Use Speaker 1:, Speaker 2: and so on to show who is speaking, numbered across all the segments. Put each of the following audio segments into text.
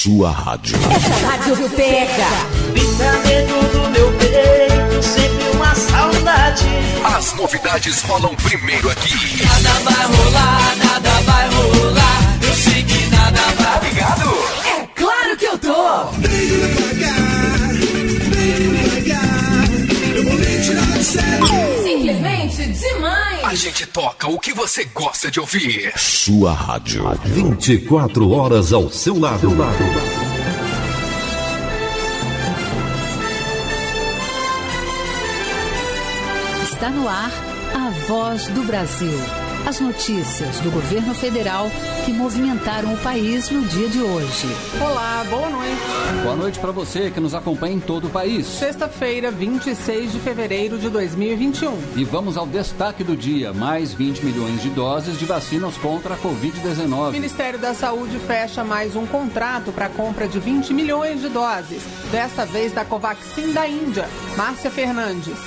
Speaker 1: Sua rádio.
Speaker 2: Essa rádio pega.
Speaker 3: Grita dentro do meu peito, sempre uma saudade.
Speaker 1: As novidades rolam primeiro aqui.
Speaker 3: Nada vai rolar, nada vai rolar. Eu sei que nada vai.
Speaker 1: Tá ligado?
Speaker 2: É claro que eu tô.
Speaker 4: Bem devagar, eu vou me tirar do sério.
Speaker 2: Simplesmente demais.
Speaker 1: A gente toca o que você gosta de ouvir. Sua rádio.
Speaker 5: 24 horas ao seu lado.
Speaker 6: Está no ar a Voz do Brasil. As notícias do governo federal que movimentaram o país no dia de hoje.
Speaker 7: Olá, boa noite.
Speaker 8: Boa noite para você que nos acompanha em todo o país.
Speaker 7: Sexta-feira, 26 de fevereiro de 2021.
Speaker 8: E vamos ao destaque do dia. Mais 20 milhões de doses de vacinas contra a Covid-19.
Speaker 7: O Ministério da Saúde fecha mais um contrato para a compra de 20 milhões de doses. Desta vez da Covaxin da Índia. Márcia Fernandes.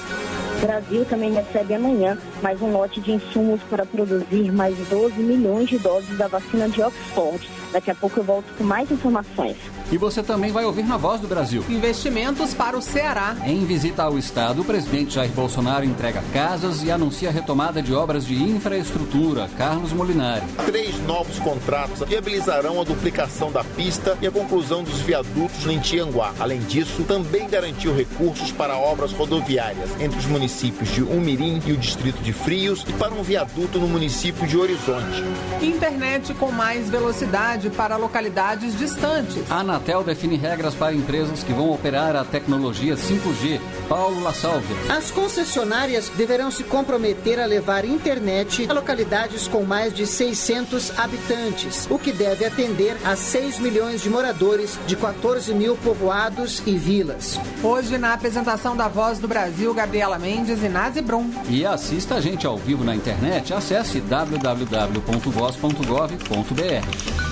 Speaker 9: O Brasil também recebe amanhã mais um lote de insumos para produzir mais 12 milhões de doses da vacina de Oxford. Daqui a pouco eu volto com mais informações.
Speaker 8: E você também vai ouvir na Voz do Brasil.
Speaker 7: Investimentos para o Ceará.
Speaker 8: Em visita ao estado, o presidente Jair Bolsonaro entrega casas e anuncia a retomada de obras de infraestrutura. Carlos Molinari.
Speaker 10: 3 novos contratos viabilizarão a duplicação da pista e a conclusão dos viadutos em Tianguá. Além disso, também garantiu recursos para obras rodoviárias entre os municípios de Umirim e o distrito de Frios e para um viaduto no município de Horizonte.
Speaker 7: Internet com mais velocidade para localidades distantes.
Speaker 8: A Anatel define regras para empresas que vão operar a tecnologia 5G. Paulo La Sálvia.
Speaker 11: As concessionárias deverão se comprometer a levar internet a localidades com mais de 600 habitantes, o que deve atender a 6 milhões de moradores de 14 mil povoados e vilas.
Speaker 7: Hoje, na apresentação da Voz do Brasil, Gabriela Mendes e Nazi Brum.
Speaker 8: E assista a gente ao vivo na internet. Acesse www.voz.gov.br.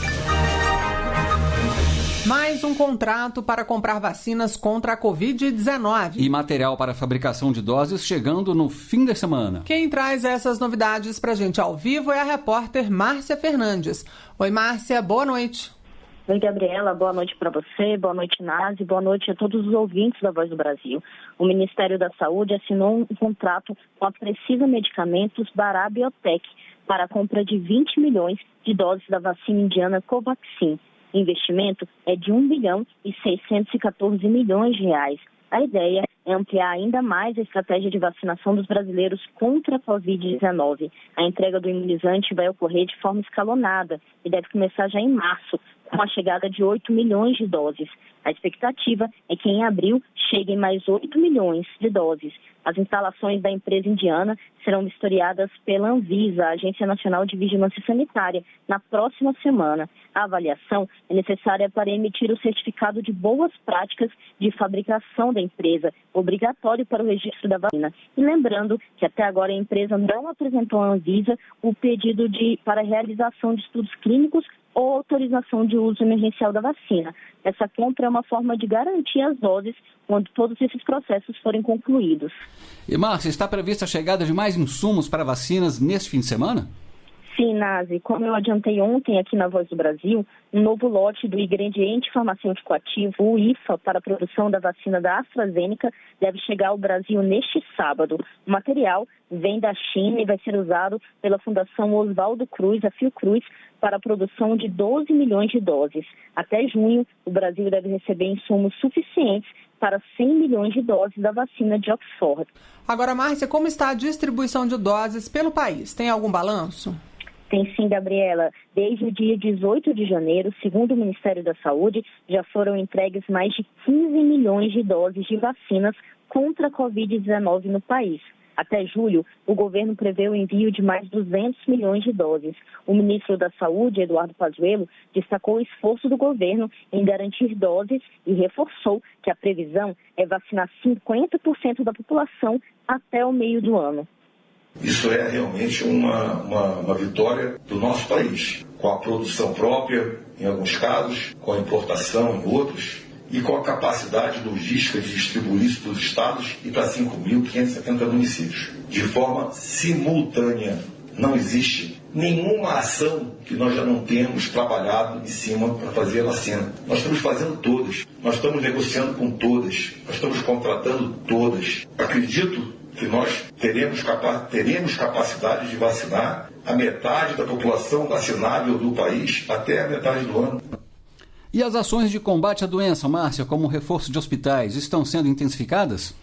Speaker 7: Mais um contrato para comprar vacinas contra a Covid-19.
Speaker 8: E material para fabricação de doses chegando no fim de semana.
Speaker 7: Quem traz essas novidades pra gente ao vivo é a repórter Márcia Fernandes. Oi, Márcia, boa noite.
Speaker 9: Oi, Gabriela, boa noite para você, boa noite, Nazi, boa noite a todos os ouvintes da Voz do Brasil. O Ministério da Saúde assinou um contrato com a Precisa Medicamentos Bharat Biotech para a compra de 20 milhões de doses da vacina indiana Covaxin. O investimento é de 1 bilhão e 614 milhões de reais. A ideia é ampliar ainda mais a estratégia de vacinação dos brasileiros contra a Covid-19. A entrega do imunizante vai ocorrer de forma escalonada e deve começar já em março, com a chegada de 8 milhões de doses. A expectativa é que em abril cheguem mais 8 milhões de doses. As instalações da empresa indiana serão vistoriadas pela Anvisa, a Agência Nacional de Vigilância Sanitária, na próxima semana. A avaliação é necessária para emitir o certificado de boas práticas de fabricação da empresa, obrigatório para o registro da vacina. E lembrando que até agora a empresa não apresentou à Anvisa o pedido para realização de estudos clínicos ou autorização de uso emergencial da vacina. Essa compra é uma forma de garantir as doses quando todos esses processos forem concluídos.
Speaker 8: E, Márcia, está prevista a chegada de mais insumos para vacinas neste fim de semana?
Speaker 9: Sim, Nazi. Como eu adiantei ontem aqui na Voz do Brasil, um novo lote do ingrediente farmacêutico ativo, o IFA, para a produção da vacina da AstraZeneca, deve chegar ao Brasil neste sábado. O material vem da China e vai ser usado pela Fundação Oswaldo Cruz, a Fiocruz, para a produção de 12 milhões de doses. Até junho, o Brasil deve receber insumos suficientes para 100 milhões de doses da vacina de Oxford.
Speaker 7: Agora, Márcia, como está a distribuição de doses pelo país? Tem algum balanço?
Speaker 9: Tem sim, Gabriela. Desde o dia 18 de janeiro, segundo o Ministério da Saúde, já foram entregues mais de 15 milhões de doses de vacinas contra a Covid-19 no país. Até julho, o governo prevê o envio de mais 200 milhões de doses. O ministro da Saúde, Eduardo Pazuello, destacou o esforço do governo em garantir doses e reforçou que a previsão é vacinar 50% da população até o meio do ano.
Speaker 12: Isso é realmente uma vitória do nosso país, com a produção própria, em alguns casos, com a importação em outros, e com a capacidade logística de distribuir isso para os estados e para 5.570 municípios, de forma simultânea. Não existe nenhuma ação que nós já não temos trabalhado em cima para fazer a vacina. Nós estamos fazendo todas, nós estamos negociando com todas, nós estamos contratando todas. Acredito que nós teremos capacidade de vacinar a metade da população vacinável do país até a metade do ano.
Speaker 8: E as ações de combate à doença, Márcia, como o reforço de hospitais, estão sendo intensificadas?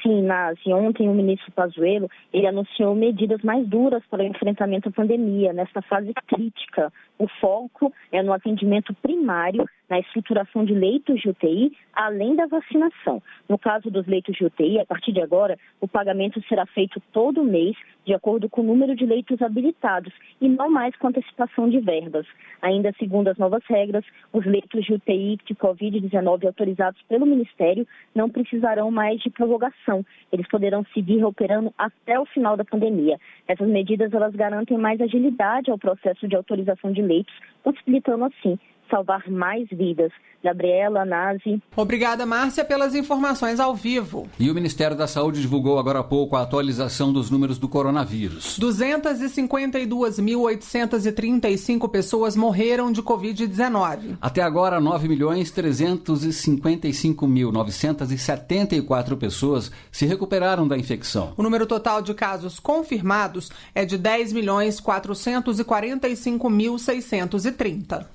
Speaker 9: Sim, Nazi. Ontem o ministro Pazuello, ele anunciou medidas mais duras para o enfrentamento à pandemia, nesta fase crítica. O foco é no atendimento primário, na estruturação de leitos de UTI, além da vacinação. No caso dos leitos de UTI, a partir de agora, o pagamento será feito todo mês, de acordo com o número de leitos habilitados, e não mais com antecipação de verbas. Ainda segundo as novas regras, os leitos de UTI de Covid-19 autorizados pelo Ministério não precisarão mais de prorrogação. Eles poderão seguir operando até o final da pandemia. Essas medidas, elas garantem mais agilidade ao processo de autorização de leitos, possibilitando assim salvar mais vidas. Gabriela, Nazi.
Speaker 7: Obrigada, Márcia, pelas informações ao vivo.
Speaker 8: E o Ministério da Saúde divulgou agora há pouco a atualização dos números do coronavírus.
Speaker 7: 252.835 pessoas morreram de Covid-19.
Speaker 8: Até agora, 9.355.974 pessoas se recuperaram da infecção.
Speaker 7: O número total de casos confirmados é de 10.445.630.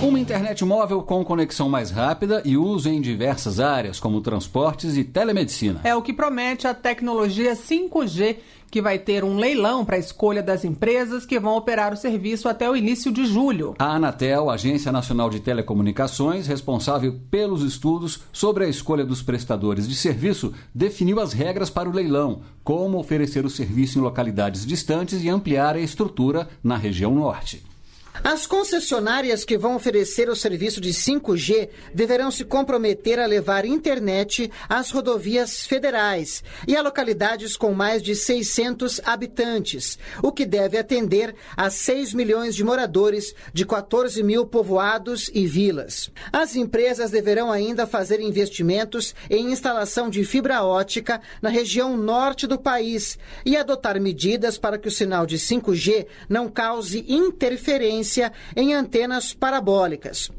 Speaker 8: Uma internet móvel com conexão mais rápida e uso em diversas áreas, como transportes e telemedicina.
Speaker 7: É o que promete a tecnologia 5G, que vai ter um leilão para a escolha das empresas que vão operar o serviço até o início de julho.
Speaker 8: A Anatel, Agência Nacional de Telecomunicações, responsável pelos estudos sobre a escolha dos prestadores de serviço, definiu as regras para o leilão, como oferecer o serviço em localidades distantes e ampliar a estrutura na região norte.
Speaker 11: As concessionárias que vão oferecer o serviço de 5G deverão se comprometer a levar internet às rodovias federais e a localidades com mais de 600 habitantes, o que deve atender a 6 milhões de moradores de 14 mil povoados e vilas. As empresas deverão ainda fazer investimentos em instalação de fibra ótica na região norte do país e adotar medidas para que o sinal de 5G não cause interferência em antenas parabólicas.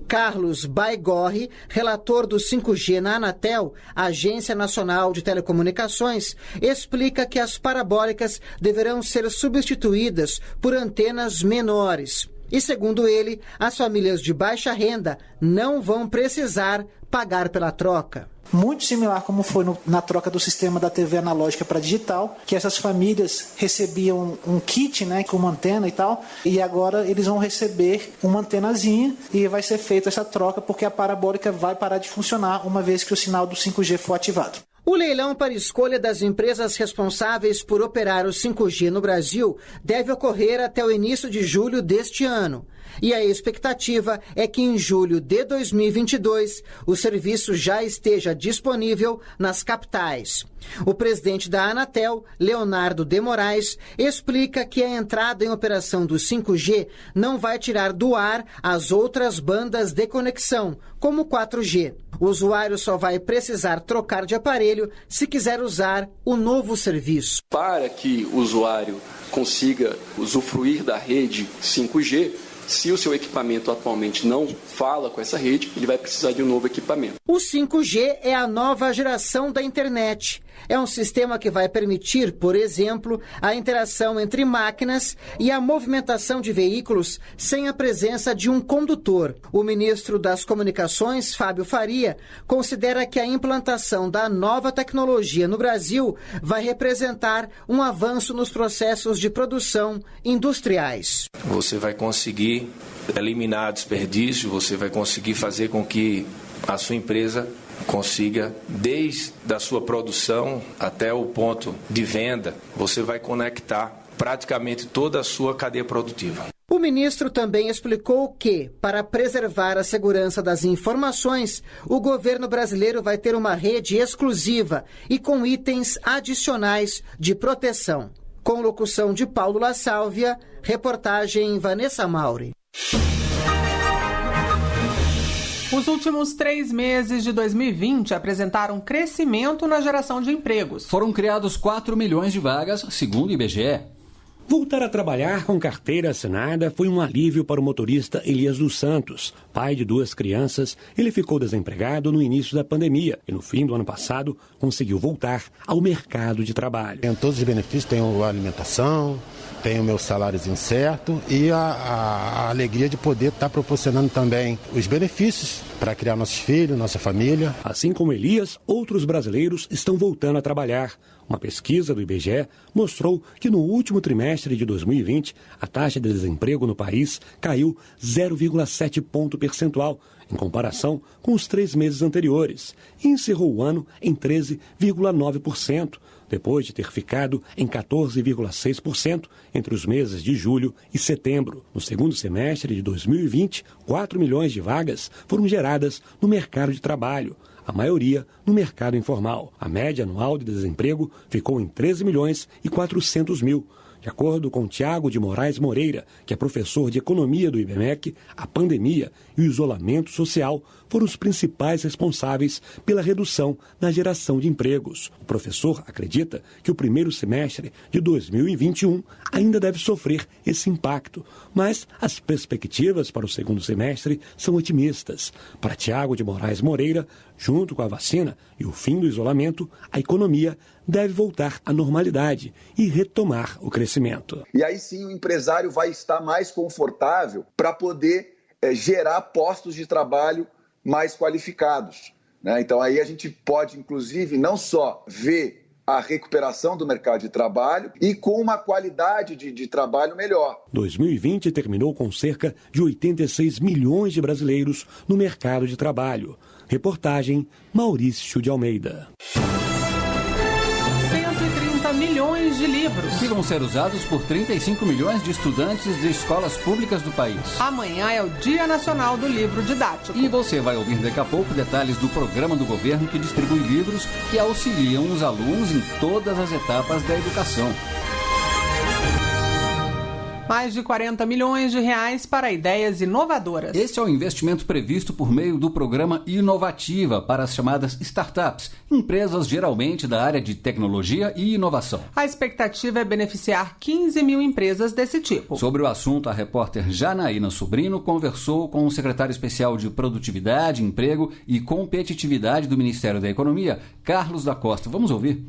Speaker 11: Carlos Baigorre, relator do 5G na Anatel, Agência Nacional de Telecomunicações, explica que as parabólicas deverão ser substituídas por antenas menores. E, segundo ele, as famílias de baixa renda não vão precisar pagar pela troca.
Speaker 13: Muito similar como foi na troca do sistema da TV analógica para digital, que essas famílias recebiam um kit, né, com uma antena e tal, e agora eles vão receber uma antenazinha e vai ser feita essa troca porque a parabólica vai parar de funcionar uma vez que o sinal do 5G for ativado.
Speaker 11: O leilão para escolha das empresas responsáveis por operar o 5G no Brasil deve ocorrer até o início de julho deste ano. E a expectativa é que em julho de 2022 o serviço já esteja disponível nas capitais. O presidente da Anatel, Leonardo de Moraes, explica que a entrada em operação do 5G não vai tirar do ar as outras bandas de conexão, como o 4G. O usuário só vai precisar trocar de aparelho se quiser usar o novo serviço.
Speaker 14: Para que o usuário consiga usufruir da rede 5G, se o seu equipamento atualmente não fala com essa rede, ele vai precisar de um novo equipamento.
Speaker 11: O 5G é a nova geração da internet. É um sistema que vai permitir, por exemplo, a interação entre máquinas e a movimentação de veículos sem a presença de um condutor. O ministro das Comunicações, Fábio Faria, considera que a implantação da nova tecnologia no Brasil vai representar um avanço nos processos de produção industriais.
Speaker 15: Você vai conseguir eliminar desperdício, você vai conseguir fazer com que a sua empresa consiga, desde a sua produção até o ponto de venda, você vai conectar praticamente toda a sua cadeia produtiva.
Speaker 11: O ministro também explicou que, para preservar a segurança das informações, o governo brasileiro vai ter uma rede exclusiva e com itens adicionais de proteção. Com locução de Paulo La Sálvia, reportagem Vanessa Mauri.
Speaker 7: Os últimos 3 meses de 2020 apresentaram crescimento na geração de empregos.
Speaker 8: Foram criados 4 milhões de vagas, segundo o IBGE.
Speaker 16: Voltar a trabalhar com carteira assinada foi um alívio para o motorista Elias dos Santos. Pai de 2 crianças, ele ficou desempregado no início da pandemia e no fim do ano passado conseguiu voltar ao mercado de trabalho.
Speaker 17: Tenho todos os benefícios, tenho a alimentação, tenho o meu saláriozinho certo e a alegria de poder estar proporcionando também os benefícios para criar nossos filhos, nossa família.
Speaker 16: Assim como Elias, outros brasileiros estão voltando a trabalhar. Uma pesquisa do IBGE mostrou que no último trimestre de 2020, a taxa de desemprego no país caiu 0,7 ponto percentual, em comparação com os 3 meses anteriores, e encerrou o ano em 13,9%, depois de ter ficado em 14,6% entre os meses de julho e setembro. No segundo semestre de 2020, 4 milhões de vagas foram geradas no mercado de trabalho, a maioria no mercado informal. A média anual de desemprego ficou em 13 milhões e 400 mil. De acordo com Tiago de Moraes Moreira, que é professor de economia do IBMEC, a pandemia e o isolamento social foram os principais responsáveis pela redução na geração de empregos. O professor acredita que o primeiro semestre de 2021 ainda deve sofrer esse impacto, mas as perspectivas para o segundo semestre são otimistas. Para Tiago de Moraes Moreira, junto com a vacina e o fim do isolamento, a economia deve voltar à normalidade e retomar o crescimento.
Speaker 18: E aí sim o empresário vai estar mais confortável para poder gerar postos de trabalho mais qualificados, né? Então aí a gente pode, inclusive, não só ver a recuperação do mercado de trabalho e com uma qualidade de trabalho melhor.
Speaker 16: 2020 terminou com cerca de 86 milhões de brasileiros no mercado de trabalho. Reportagem Maurício de Almeida.
Speaker 7: 130 milhões de livros
Speaker 8: que vão ser usados por 35 milhões de estudantes de escolas públicas do país.
Speaker 7: Amanhã é o Dia Nacional do Livro Didático.
Speaker 8: E você vai ouvir daqui a pouco detalhes do programa do governo que distribui livros que auxiliam os alunos em todas as etapas da educação.
Speaker 7: Mais de 40 milhões de reais para ideias inovadoras.
Speaker 8: Esse é o investimento previsto por meio do programa Inovativa para as chamadas startups, empresas geralmente da área de tecnologia e inovação.
Speaker 7: A expectativa é beneficiar 15 mil empresas desse tipo.
Speaker 8: Sobre o assunto, a repórter Janaína Sobrino conversou com o secretário especial de Produtividade, Emprego e Competitividade do Ministério da Economia, Carlos da Costa. Vamos ouvir.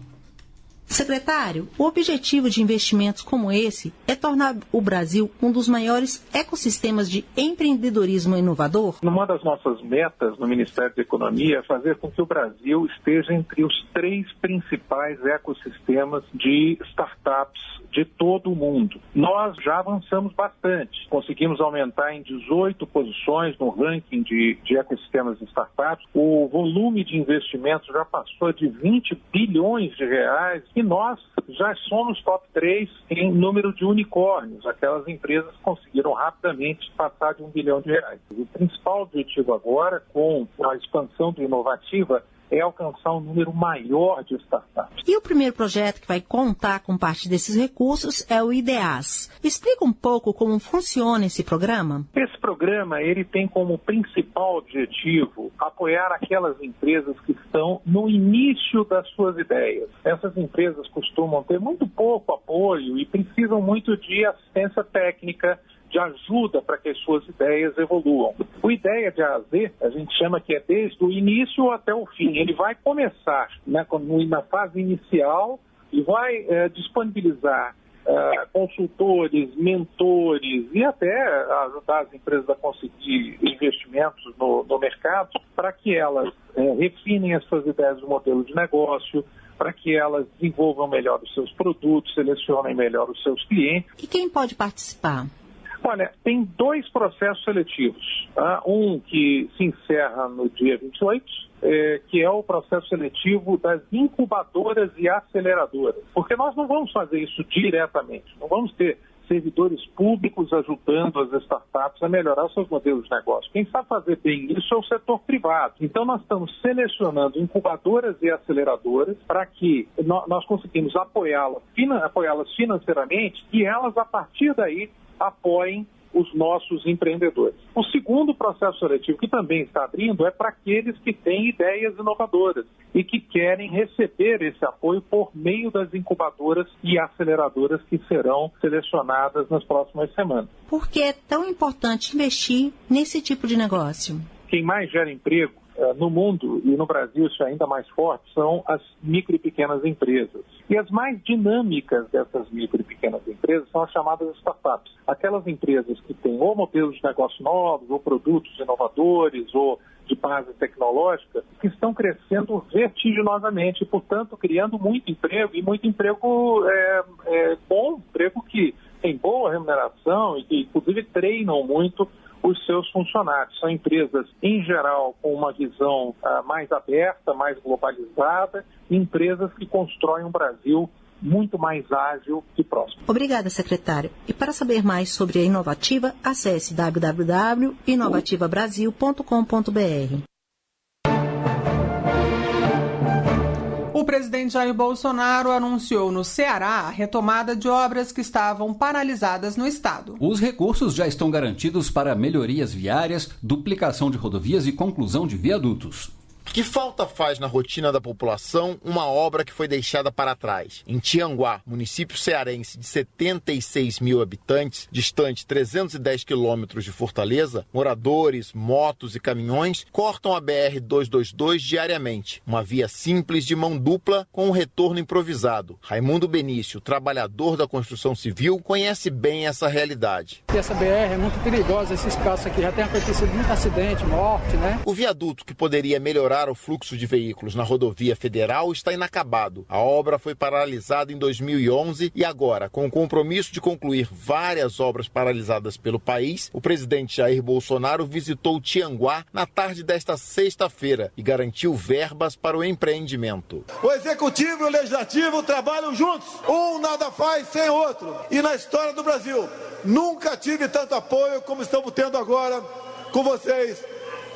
Speaker 19: Secretário, o objetivo de investimentos como esse é tornar o Brasil um dos maiores ecossistemas de empreendedorismo inovador?
Speaker 20: Uma das nossas metas no Ministério da Economia é fazer com que o Brasil esteja entre os 3 principais ecossistemas de startups de todo o mundo. Nós já avançamos bastante. Conseguimos aumentar em 18 posições no ranking de ecossistemas de startups. O volume de investimentos já passou de 20 bilhões de reais e nós já somos top 3 em número de unicórnios. Aquelas empresas conseguiram rapidamente passar de R$1 bilhão. O principal objetivo agora, com a expansão do Inovativa, é alcançar um número maior de startups.
Speaker 19: E o primeiro projeto que vai contar com parte desses recursos é o IDEAS. Explica um pouco como funciona esse programa?
Speaker 20: Esse programa ele tem como principal objetivo apoiar aquelas empresas que estão no início das suas ideias. Essas empresas costumam ter muito pouco apoio e precisam muito de assistência técnica, de ajuda para que as suas ideias evoluam. O Ideia de A a Z, a gente chama que é desde o início até o fim. Ele vai começar na fase inicial e vai disponibilizar consultores, mentores e até ajudar as empresas a conseguir investimentos no mercado para que elas refinem as suas ideias do modelo de negócio, para que elas desenvolvam melhor os seus produtos, selecionem melhor os seus clientes.
Speaker 19: E quem pode participar?
Speaker 20: Olha, tem 2 processos seletivos. Um que se encerra no dia 28, que é o processo seletivo das incubadoras e aceleradoras. Porque nós não vamos fazer isso diretamente. Não vamos ter servidores públicos ajudando as startups a melhorar os seus modelos de negócio. Quem sabe fazer bem isso é o setor privado. Então nós estamos selecionando incubadoras e aceleradoras para que nós conseguimos apoiá-las financeiramente e elas, a partir daí, apoiem os nossos empreendedores. O segundo processo seletivo que também está abrindo é para aqueles que têm ideias inovadoras e que querem receber esse apoio por meio das incubadoras e aceleradoras que serão selecionadas nas próximas semanas.
Speaker 19: Por que é tão importante investir nesse tipo de negócio?
Speaker 20: Quem mais gera emprego no mundo e no Brasil, isso é ainda mais forte, são as micro e pequenas empresas. E as mais dinâmicas dessas micro e pequenas empresas são as chamadas startups. Aquelas empresas que têm ou modelos de negócio novos, ou produtos inovadores, ou de base tecnológica, que estão crescendo vertiginosamente, e, portanto, criando muito emprego, e muito emprego bom, emprego que tem boa remuneração e que, inclusive, treinam muito os seus funcionários. São empresas, em geral, com uma visão mais aberta, mais globalizada, empresas que constroem um Brasil muito mais ágil e próximo.
Speaker 19: Obrigada, secretário. E para saber mais sobre a Inovativa, acesse www.inovativabrasil.com.br.
Speaker 7: O presidente Jair Bolsonaro anunciou no Ceará a retomada de obras que estavam paralisadas no estado.
Speaker 8: Os recursos já estão garantidos para melhorias viárias, duplicação de rodovias e conclusão de viadutos.
Speaker 10: Que falta faz na rotina da população uma obra que foi deixada para trás? Em Tianguá, município cearense de 76 mil habitantes, distante 310 quilômetros de Fortaleza, moradores, motos e caminhões cortam a BR-222 diariamente. Uma via simples de mão dupla com um retorno improvisado. Raimundo Benício, trabalhador da construção civil, conhece bem essa realidade.
Speaker 21: Essa BR é muito perigosa, esse espaço aqui já tem acontecido muito acidente, morte, né?
Speaker 10: O viaduto que poderia melhorar o fluxo de veículos na rodovia federal está inacabado. A obra foi paralisada em 2011 e agora, com o compromisso de concluir várias obras paralisadas pelo país, o presidente Jair Bolsonaro visitou Tianguá na tarde desta sexta-feira e garantiu verbas para o empreendimento.
Speaker 4: O executivo e o legislativo trabalham juntos. Um nada faz sem o outro. E na história do Brasil, nunca tive tanto apoio como estamos tendo agora com vocês,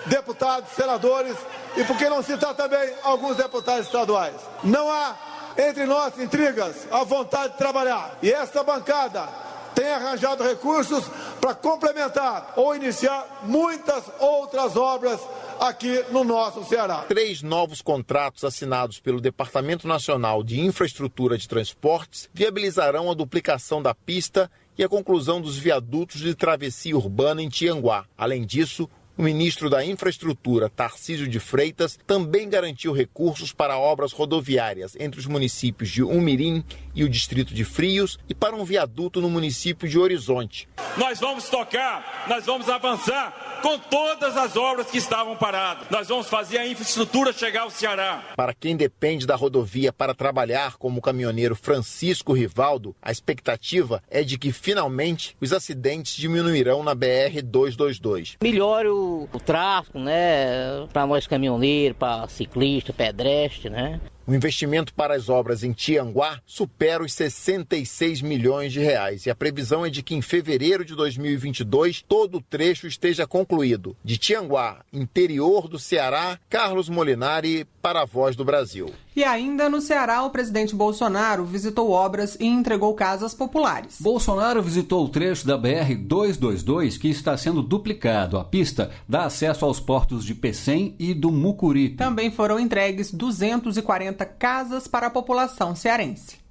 Speaker 4: deputados, senadores, e por que não citar também alguns deputados estaduais. Não há entre nós intrigas, há vontade de trabalhar. E esta bancada tem arranjado recursos para complementar ou iniciar muitas outras obras aqui no nosso Ceará.
Speaker 10: 3 novos contratos assinados pelo Departamento Nacional de Infraestrutura de Transportes viabilizarão a duplicação da pista e a conclusão dos viadutos de travessia urbana em Tianguá. Além disso, o ministro da Infraestrutura, Tarcísio de Freitas, também garantiu recursos para obras rodoviárias entre os municípios de Umirim e o distrito de Frios e para um viaduto no município de Horizonte.
Speaker 22: Nós vamos tocar, nós vamos avançar com todas as obras que estavam paradas. Nós vamos fazer a infraestrutura chegar ao Ceará.
Speaker 10: Para quem depende da rodovia para trabalhar, como o caminhoneiro Francisco Rivaldo, a expectativa é de que finalmente os acidentes diminuirão na BR-222.
Speaker 23: Melhora o tráfego, né, para nós caminhoneiros, para ciclista, pedestre, né?
Speaker 10: O investimento para as obras em Tianguá supera os 66 milhões de reais e a previsão é de que em fevereiro de 2022 todo o trecho esteja concluído. De Tianguá, interior do Ceará, Carlos Molinari para a Voz do Brasil.
Speaker 7: E ainda no Ceará, o presidente Bolsonaro visitou obras e entregou casas populares.
Speaker 8: Bolsonaro visitou o trecho da BR-222 que está sendo duplicado. A pista dá acesso aos portos de Pecém e do Mucuripe.
Speaker 7: Também foram entregues 240 casas para a população cearense.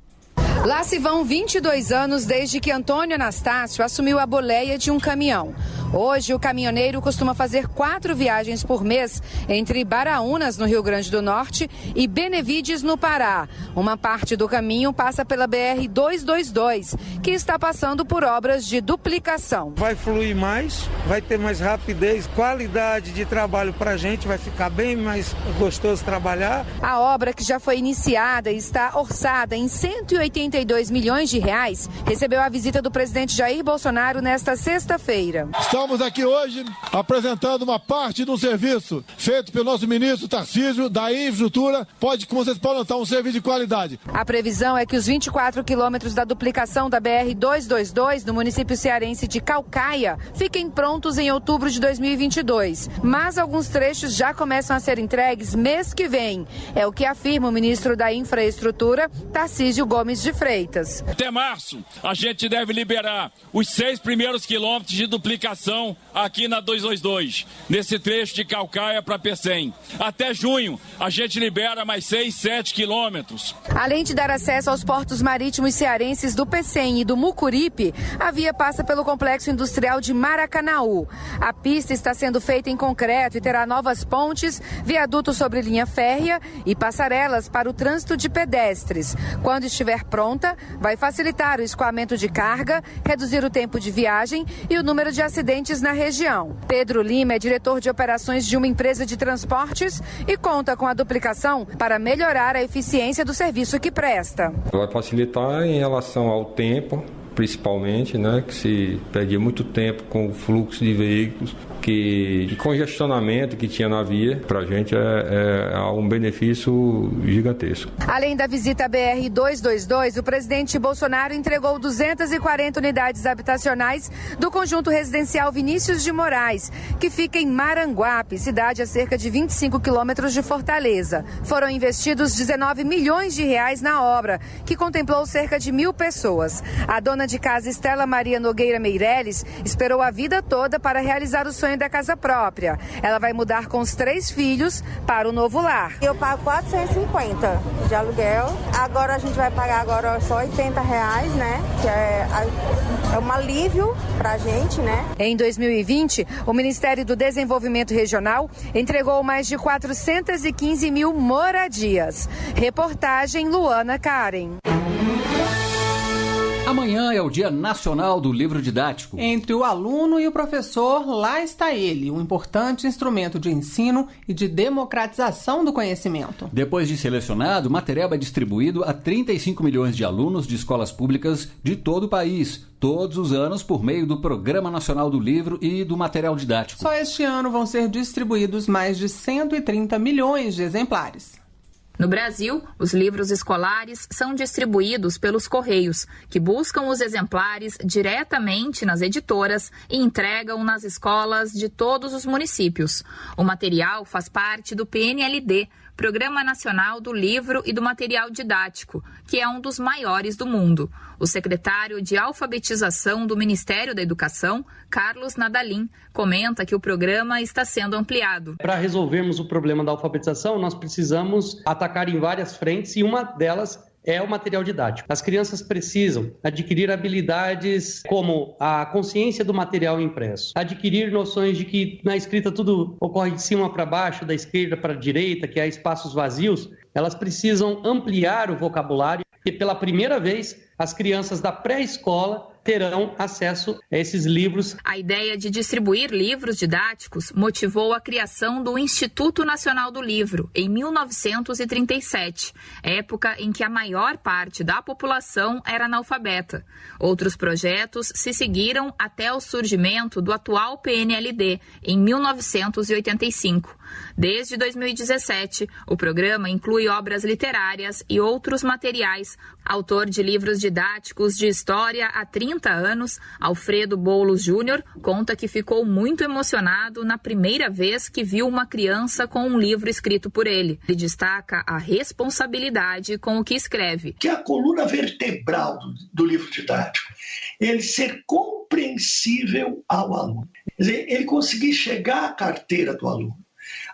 Speaker 24: Lá se vão 22 anos desde que Antônio Anastácio assumiu a boleia de um caminhão. Hoje, o caminhoneiro costuma fazer 4 viagens por mês entre Baraunas, no Rio Grande do Norte, e Benevides, no Pará. Uma parte do caminho passa pela BR-222, que está passando por obras de duplicação.
Speaker 25: Vai fluir mais, vai ter mais rapidez, qualidade de trabalho para a gente, vai ficar bem mais gostoso trabalhar.
Speaker 24: A obra, que já foi iniciada e está orçada em 182 milhões de reais, recebeu a visita do presidente Jair Bolsonaro nesta sexta-feira.
Speaker 4: Estão Estamos aqui hoje apresentando uma parte de um serviço feito pelo nosso ministro Tarcísio, da infraestrutura, como vocês podem notar, um serviço de qualidade.
Speaker 24: A previsão é que os 24 quilômetros da duplicação da BR-222 no município cearense de Caucaia fiquem prontos em outubro de 2022. Mas alguns trechos já começam a ser entregues mês que vem. É o que afirma o ministro da Infraestrutura, Tarcísio Gomes de Freitas.
Speaker 22: Até março, a gente deve liberar os 6 primeiros quilômetros de duplicação aqui na 222, nesse trecho de Caucaia para Pecém. Até junho, a gente libera mais 6, 7 quilômetros.
Speaker 24: Além de dar acesso aos portos marítimos cearenses do Pecém e do Mucuripe, a via passa pelo complexo industrial de Maracanaú. A pista está sendo feita em concreto e terá novas pontes, viadutos sobre linha férrea e passarelas para o trânsito de pedestres. Quando estiver pronta, vai facilitar o escoamento de carga, reduzir o tempo de viagem e o número de acidentes na região. Pedro Lima é diretor de operações de uma empresa de transportes e conta com a duplicação para melhorar a eficiência do serviço que presta.
Speaker 1: Vai facilitar em relação ao tempo, principalmente, né, que se perdia muito tempo com o fluxo de veículos, de congestionamento que tinha na via. Para a gente é um benefício gigantesco.
Speaker 24: Além da visita à BR-222, o presidente Bolsonaro entregou 240 unidades habitacionais do conjunto residencial Vinícius de Moraes, que fica em Maranguape, cidade a cerca de 25 quilômetros de Fortaleza. Foram investidos 19 milhões de reais na obra, que contemplou cerca de 1.000 pessoas. A dona de casa Estela Maria Nogueira Meireles esperou a vida toda para realizar o sonho da casa própria. Ela vai mudar com os 3 filhos para o novo lar.
Speaker 2: Eu pago 450 de aluguel. Agora a gente vai pagar só R$80, né? Que é um alívio pra gente, né?
Speaker 24: Em 2020, o Ministério do Desenvolvimento Regional entregou mais de 415 mil moradias. Reportagem Luana Karen.
Speaker 8: Amanhã é o Dia Nacional do Livro Didático.
Speaker 7: Entre o aluno e o professor, lá está ele, um importante instrumento de ensino e de democratização do conhecimento.
Speaker 8: Depois de selecionado, o material é distribuído a 35 milhões de alunos de escolas públicas de todo o país, todos os anos por meio do Programa Nacional do Livro e do Material Didático.
Speaker 7: Só este ano vão ser distribuídos mais de 130 milhões de exemplares.
Speaker 3: No Brasil, os livros escolares são distribuídos pelos Correios, que buscam os exemplares diretamente nas editoras e entregam nas escolas de todos os municípios. O material faz parte do PNLD, Programa Nacional do Livro e do Material Didático, que é um dos maiores do mundo. O secretário de Alfabetização do Ministério da Educação, Carlos Nadalim, comenta que o programa está sendo ampliado.
Speaker 5: Para resolvermos o problema da alfabetização, nós precisamos atacar em várias frentes e uma delas é o material didático. As crianças precisam adquirir habilidades como a consciência do material impresso, adquirir noções de que na escrita tudo ocorre de cima para baixo, da esquerda para a direita, que há espaços vazios. Elas precisam ampliar o vocabulário e pela primeira vez as crianças da pré-escola terão acesso a esses livros.
Speaker 3: A ideia de distribuir livros didáticos motivou a criação do Instituto Nacional do Livro, em 1937, época em que a maior parte da população era analfabeta. Outros projetos se seguiram até o surgimento do atual PNLD, em 1985. Desde 2017, o programa inclui obras literárias e outros materiais. Autor de livros didáticos de história há 30 anos, Alfredo Boulos Júnior conta que ficou muito emocionado na primeira vez que viu uma criança com um livro escrito por ele. Ele destaca a responsabilidade com o que escreve.
Speaker 6: Que é a coluna vertebral do livro didático, ele ser compreensível ao aluno. Quer dizer, ele conseguir chegar à carteira do aluno.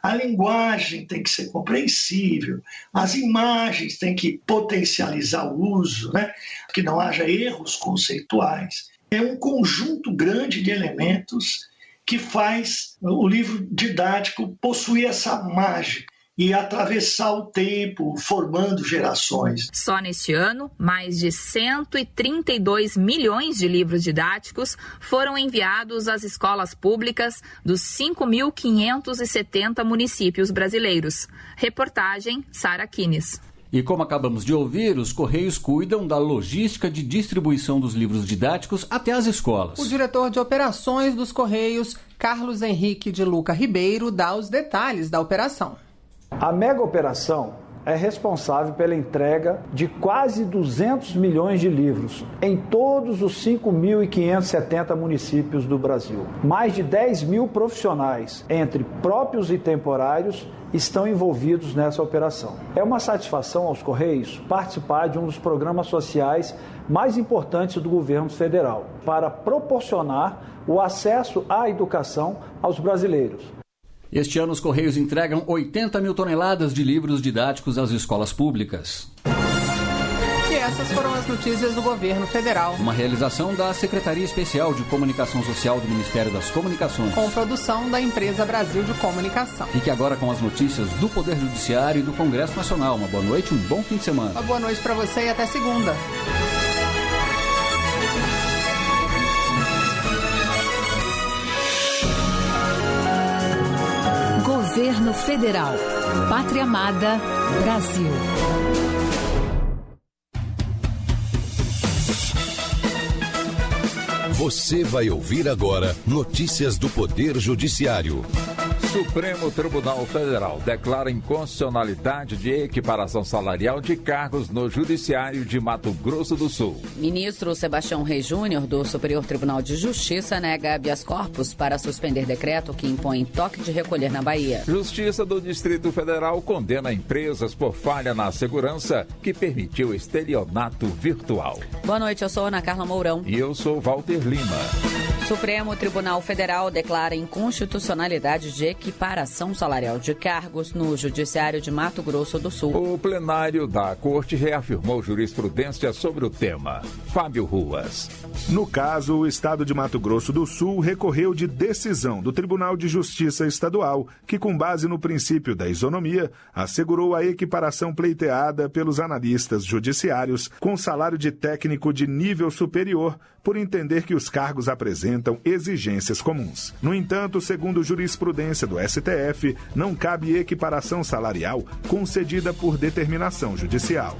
Speaker 6: A linguagem tem que ser compreensível, as imagens têm que potencializar o uso, né? Que não haja erros conceituais. É um conjunto grande de elementos que faz o livro didático possuir essa mágica e atravessar o tempo, formando gerações.
Speaker 3: Só neste ano, mais de 132 milhões de livros didáticos foram enviados às escolas públicas dos 5.570 municípios brasileiros. Reportagem Sara Kines.
Speaker 8: E como acabamos de ouvir, os Correios cuidam da logística de distribuição dos livros didáticos até as escolas.
Speaker 7: O diretor de operações dos Correios, Carlos Henrique de Luca Ribeiro, dá os detalhes da operação.
Speaker 9: A mega operação é responsável pela entrega de quase 200 milhões de livros em todos os 5.570 municípios do Brasil. Mais de 10 mil profissionais, entre próprios e temporários, estão envolvidos nessa operação. É uma satisfação aos Correios participar de um dos programas sociais mais importantes do governo federal, para proporcionar o acesso à educação aos brasileiros.
Speaker 8: Este ano, os Correios entregam 80 mil toneladas de livros didáticos às escolas públicas.
Speaker 7: E essas foram as notícias do governo federal.
Speaker 8: Uma realização da Secretaria Especial de Comunicação Social do Ministério das Comunicações.
Speaker 7: Com produção da Empresa Brasil de Comunicação.
Speaker 8: Fique agora com as notícias do Poder Judiciário e do Congresso Nacional. Uma boa noite, um bom fim de semana.
Speaker 7: Uma boa noite para você e até segunda.
Speaker 12: Governo Federal. Pátria Amada, Brasil.
Speaker 13: Você vai ouvir agora notícias do Poder Judiciário.
Speaker 14: Supremo Tribunal Federal declara inconstitucionalidade de equiparação salarial de cargos no Judiciário de Mato Grosso do Sul.
Speaker 15: Ministro Sebastião Reis Júnior, do Superior Tribunal de Justiça, nega habeas corpus para suspender decreto que impõe toque de recolher na Bahia.
Speaker 14: Justiça do Distrito Federal condena empresas por falha na segurança que permitiu estelionato virtual.
Speaker 15: Boa noite, eu sou Ana Carla Mourão.
Speaker 14: E eu sou Walter Lima.
Speaker 15: Supremo Tribunal Federal declara inconstitucionalidade de equiparação salarial de cargos no Judiciário de Mato Grosso do Sul.
Speaker 14: O plenário da Corte reafirmou jurisprudência sobre o tema. Fábio Ruas.
Speaker 26: No caso, o Estado de Mato Grosso do Sul recorreu de decisão do Tribunal de Justiça Estadual, que, com base no princípio da isonomia, assegurou a equiparação pleiteada pelos analistas judiciários com salário de técnico de nível superior, por entender que os cargos apresentam exigências comuns. No entanto, segundo jurisprudência do STF, não cabe equiparação salarial concedida por determinação judicial.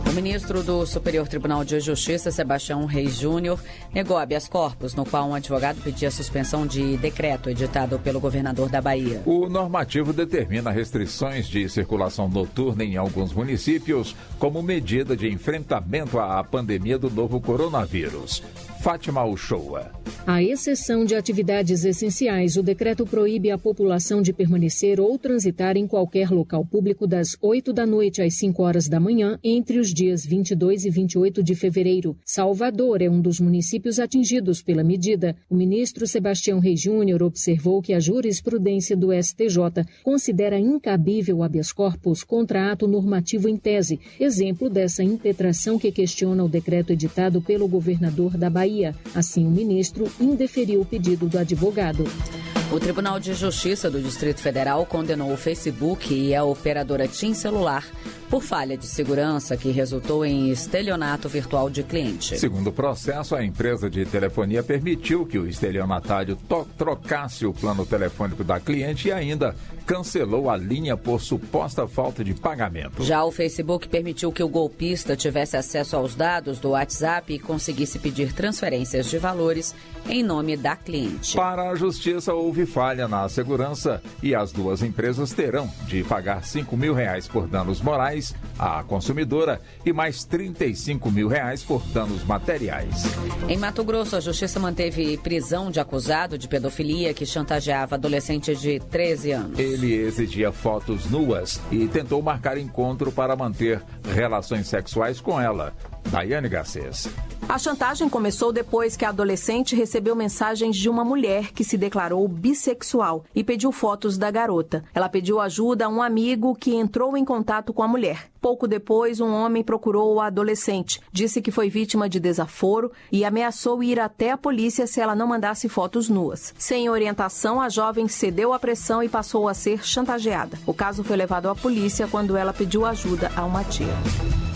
Speaker 15: O ministro do Superior Tribunal de Justiça, Sebastião Reis Júnior, negou habeas corpus, no qual um advogado pedia a suspensão de decreto editado pelo governador da Bahia.
Speaker 14: O normativo determina restrições de circulação noturna em alguns municípios como medida de enfrentamento à pandemia do novo coronavírus. Fátima Uchoa.
Speaker 27: À exceção de atividades essenciais, o decreto proíbe a população de permanecer ou transitar em qualquer local público das 8 da noite às 5 horas da manhã entre os dias 22 e 28 de fevereiro. Salvador é um dos municípios atingidos pela medida. O ministro Sebastião Reis Júnior observou que a jurisprudência do STJ considera incabível o habeas corpus contra ato normativo em tese, exemplo dessa impetração que questiona o decreto editado pelo governador da Bahia. Assim, o ministro indeferiu o pedido do advogado.
Speaker 15: O Tribunal de Justiça do Distrito Federal condenou o Facebook e a operadora TIM Celular por falha de segurança que resultou em estelionato virtual de cliente.
Speaker 14: Segundo o processo, a empresa de telefonia permitiu que o estelionatário trocasse o plano telefônico da cliente e ainda cancelou a linha por suposta falta de pagamento.
Speaker 15: Já o Facebook permitiu que o golpista tivesse acesso aos dados do WhatsApp e conseguisse pedir transferências de valores em nome da cliente.
Speaker 14: Para a Justiça, houve falha na segurança e as duas empresas terão de pagar R$5 mil por danos morais à consumidora e mais R$35 mil por danos materiais.
Speaker 15: Em Mato Grosso, a Justiça manteve prisão de acusado de pedofilia que chantageava adolescente de 13 anos.
Speaker 14: Ele exigia fotos nuas e tentou marcar encontro para manter relações sexuais com ela. Daiane Garcês.
Speaker 28: A chantagem começou depois que a adolescente recebeu mensagens de uma mulher que se declarou bissexual e pediu fotos da garota. Ela pediu ajuda a um amigo que entrou em contato com a mulher. Pouco depois, um homem procurou a adolescente, disse que foi vítima de desaforo e ameaçou ir até a polícia se ela não mandasse fotos nuas. Sem orientação, a jovem cedeu à pressão e passou a ser chantageada. O caso foi levado à polícia quando ela pediu ajuda a uma tia.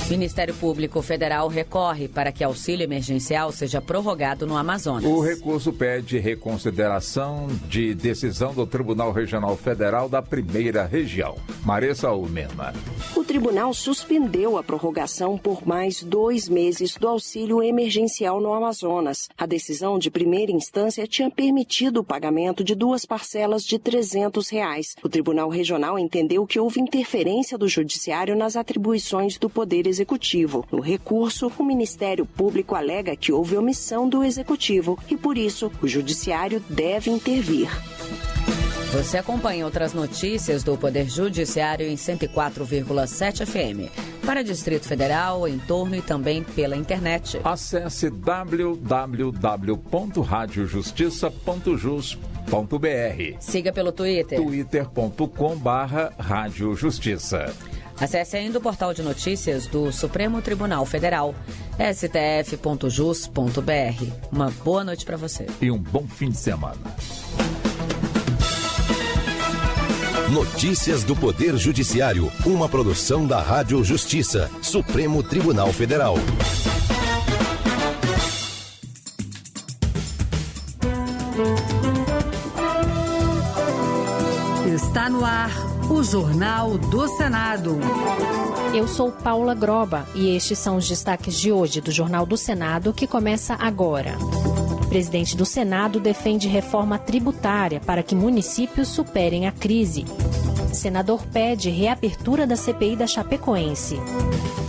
Speaker 15: O Ministério Público Federal recorre para que auxílio emergencial seja prorrogado no Amazonas.
Speaker 14: O recurso pede reconsideração de decisão do Tribunal Regional Federal da Primeira Região. Maressa Almena.
Speaker 11: O tribunal suspendeu a prorrogação por mais 2 meses do auxílio emergencial no Amazonas. A decisão de primeira instância tinha permitido o pagamento de 2 parcelas de R$300. O Tribunal Regional entendeu que houve interferência do Judiciário nas atribuições do Poder Executivo. No recurso, o Ministério Público alega que houve omissão do Executivo e, por isso, o Judiciário deve intervir.
Speaker 15: Você acompanha outras notícias do Poder Judiciário em 104,7 FM. Para Distrito Federal, entorno e também pela internet.
Speaker 14: Acesse www.radiojustiça.jus.br.
Speaker 15: Siga pelo Twitter.
Speaker 14: twitter.com/radiojustiça.
Speaker 15: Acesse ainda o portal de notícias do Supremo Tribunal Federal, stf.jus.br. Uma boa noite para você.
Speaker 14: E um bom fim de semana.
Speaker 13: Notícias do Poder Judiciário, uma produção da Rádio Justiça, Supremo Tribunal Federal.
Speaker 12: Está no ar o Jornal do Senado.
Speaker 27: Eu sou Paula Groba e estes são os destaques de hoje do Jornal do Senado, que começa agora. O presidente do Senado defende reforma tributária para que municípios superem a crise. Senador pede reabertura da CPI da Chapecoense.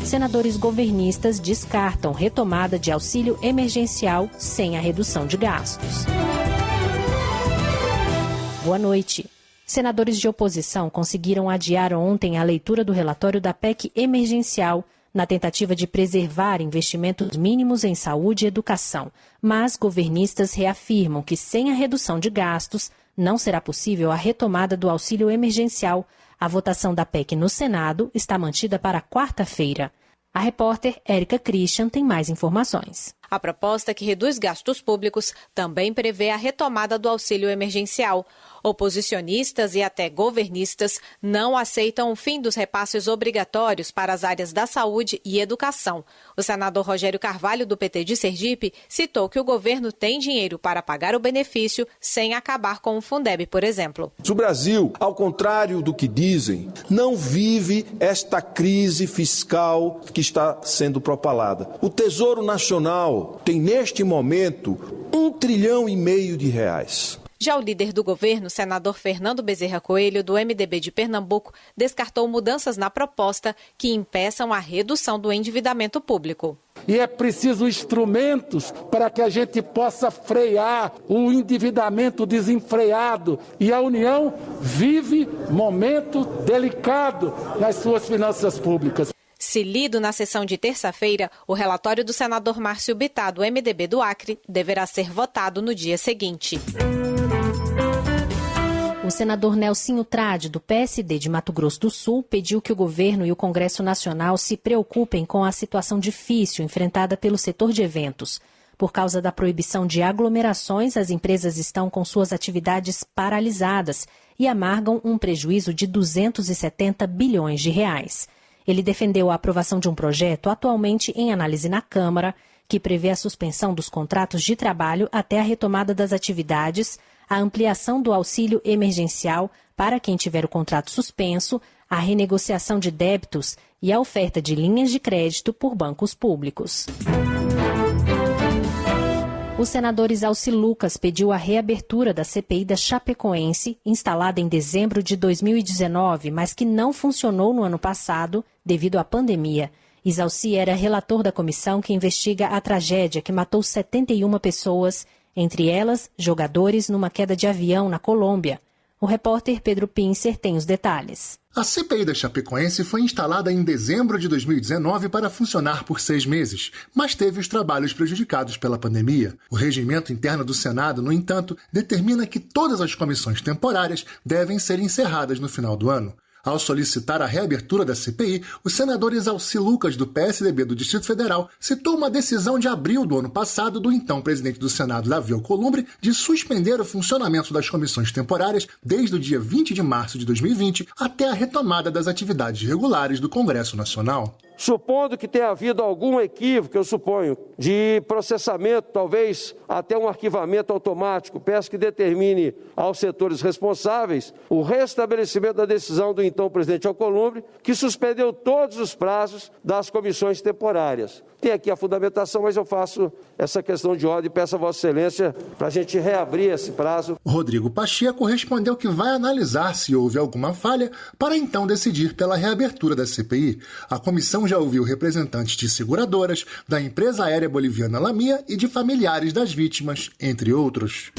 Speaker 27: Senadores governistas descartam retomada de auxílio emergencial sem a redução de gastos. Boa noite. Senadores de oposição conseguiram adiar ontem a leitura do relatório da PEC emergencial na tentativa de preservar investimentos mínimos em saúde e educação. Mas governistas reafirmam que sem a redução de gastos não será possível a retomada do auxílio emergencial. A votação da PEC no Senado está mantida para quarta-feira. A repórter Érica Christian tem mais informações.
Speaker 16: A proposta que reduz gastos públicos também prevê a retomada do auxílio emergencial. Oposicionistas e até governistas não aceitam o fim dos repasses obrigatórios para as áreas da saúde e educação. O senador Rogério Carvalho, do PT de Sergipe, citou que o governo tem dinheiro para pagar o benefício sem acabar com o Fundeb, por exemplo.
Speaker 17: O Brasil, ao contrário do que dizem, não vive esta crise fiscal que está sendo propalada. O Tesouro Nacional tem, neste momento, R$1,5 trilhão de reais.
Speaker 16: Já o líder do governo, senador Fernando Bezerra Coelho, do MDB de Pernambuco, descartou mudanças na proposta que impeçam a redução do endividamento público.
Speaker 18: E é preciso instrumentos para que a gente possa frear o endividamento desenfreado. E a União vive momento delicado nas suas finanças públicas.
Speaker 16: Se lido na sessão de terça-feira, o relatório do senador Márcio Bittar, do MDB do Acre, deverá ser votado no dia seguinte.
Speaker 27: O senador Nelsinho Trade, do PSD de Mato Grosso do Sul, pediu que o governo e o Congresso Nacional se preocupem com a situação difícil enfrentada pelo setor de eventos. Por causa da proibição de aglomerações, as empresas estão com suas atividades paralisadas e amargam um prejuízo de 270 bilhões de reais. Ele defendeu a aprovação de um projeto atualmente em análise na Câmara, que prevê a suspensão dos contratos de trabalho até a retomada das atividades, a ampliação do auxílio emergencial para quem tiver o contrato suspenso, a renegociação de débitos e a oferta de linhas de crédito por bancos públicos. O senador Isalci Lucas pediu a reabertura da CPI da Chapecoense, instalada em dezembro de 2019, mas que não funcionou no ano passado devido à pandemia. Isalci era relator da comissão que investiga a tragédia que matou 71 pessoas, entre elas jogadores numa queda de avião na Colômbia. O repórter Pedro Pincer tem os detalhes.
Speaker 19: A CPI da Chapecoense foi instalada em dezembro de 2019 para funcionar por 6 meses, mas teve os trabalhos prejudicados pela pandemia. O regimento interno do Senado, no entanto, determina que todas as comissões temporárias devem ser encerradas no final do ano. Ao solicitar a reabertura da CPI, o senador Isalci Lucas, do PSDB do Distrito Federal, citou uma decisão de abril do ano passado do então presidente do Senado, Davi Alcolumbre, de suspender o funcionamento das comissões temporárias desde o dia 20 de março de 2020 até a retomada das atividades regulares do Congresso Nacional.
Speaker 1: Supondo que tenha havido algum equívoco, eu suponho, de processamento, talvez até um arquivamento automático, peço que determine aos setores responsáveis o restabelecimento da decisão do então presidente Alcolumbre, que suspendeu todos os prazos das comissões temporárias. Tem aqui a fundamentação, mas eu faço essa questão de ordem e peço a Vossa Excelência para a gente reabrir esse prazo.
Speaker 19: Rodrigo Pacheco respondeu que vai analisar se houve alguma falha para então decidir pela reabertura da CPI. A comissão já ouviu representantes de seguradoras, da empresa aérea boliviana Lamia e de familiares das vítimas, entre outros.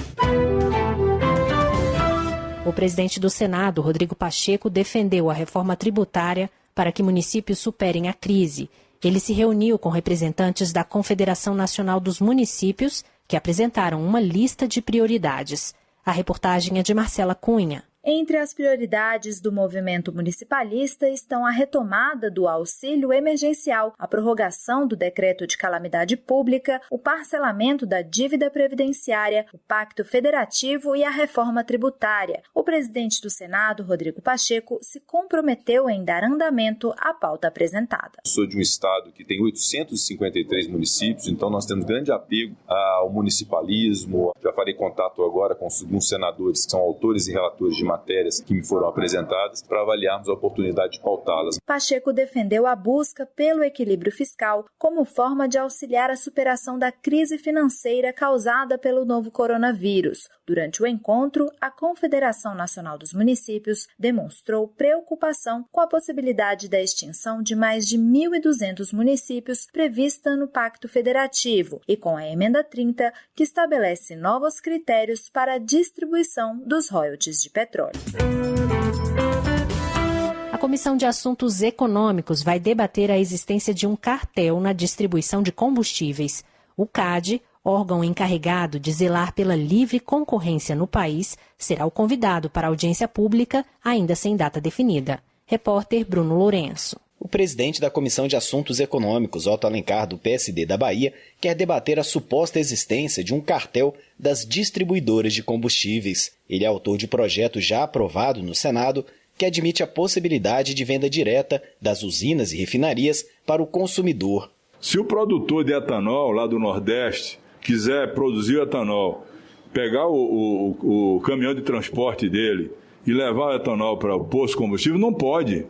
Speaker 4: O presidente do Senado, Rodrigo Pacheco, defendeu a reforma tributária para que municípios superem a crise. Ele se reuniu com representantes da Confederação Nacional dos Municípios, que apresentaram uma lista de prioridades. A reportagem é de Marcela Cunha.
Speaker 10: Entre as prioridades do movimento municipalista estão a retomada do auxílio emergencial, a prorrogação do decreto de calamidade pública, o parcelamento da dívida previdenciária, o pacto federativo e a reforma tributária. O presidente do Senado, Rodrigo Pacheco, se comprometeu em dar andamento à pauta apresentada.
Speaker 20: Sou de um estado que tem 853 municípios, então nós temos grande apego ao municipalismo. Já farei contato agora com alguns senadores que são autores e relatores de matérias que me foram apresentadas para avaliarmos a oportunidade de pautá-las.
Speaker 10: Pacheco defendeu a busca pelo equilíbrio fiscal como forma de auxiliar a superação da crise financeira causada pelo novo coronavírus. Durante o encontro, a Confederação Nacional dos Municípios demonstrou preocupação com a possibilidade da extinção de mais de 1.200 municípios prevista no Pacto Federativo e com a Emenda 30, que estabelece novos critérios para a distribuição dos royalties de petróleo.
Speaker 4: A Comissão de Assuntos Econômicos vai debater a existência de um cartel na distribuição de combustíveis. O CAD, órgão encarregado de zelar pela livre concorrência no país, será o convidado para audiência pública, ainda sem data definida. Repórter Bruno Lourenço.
Speaker 21: O presidente da Comissão de Assuntos Econômicos, Otto Alencar, do PSD da Bahia, quer debater a suposta existência de um cartel das distribuidoras de combustíveis. Ele é autor de projeto já aprovado no Senado que admite a possibilidade de venda direta das usinas e refinarias para o consumidor.
Speaker 22: Se o produtor de etanol lá do Nordeste quiser produzir etanol, pegar o caminhão de transporte dele e levar o etanol para o posto de combustível, não pode.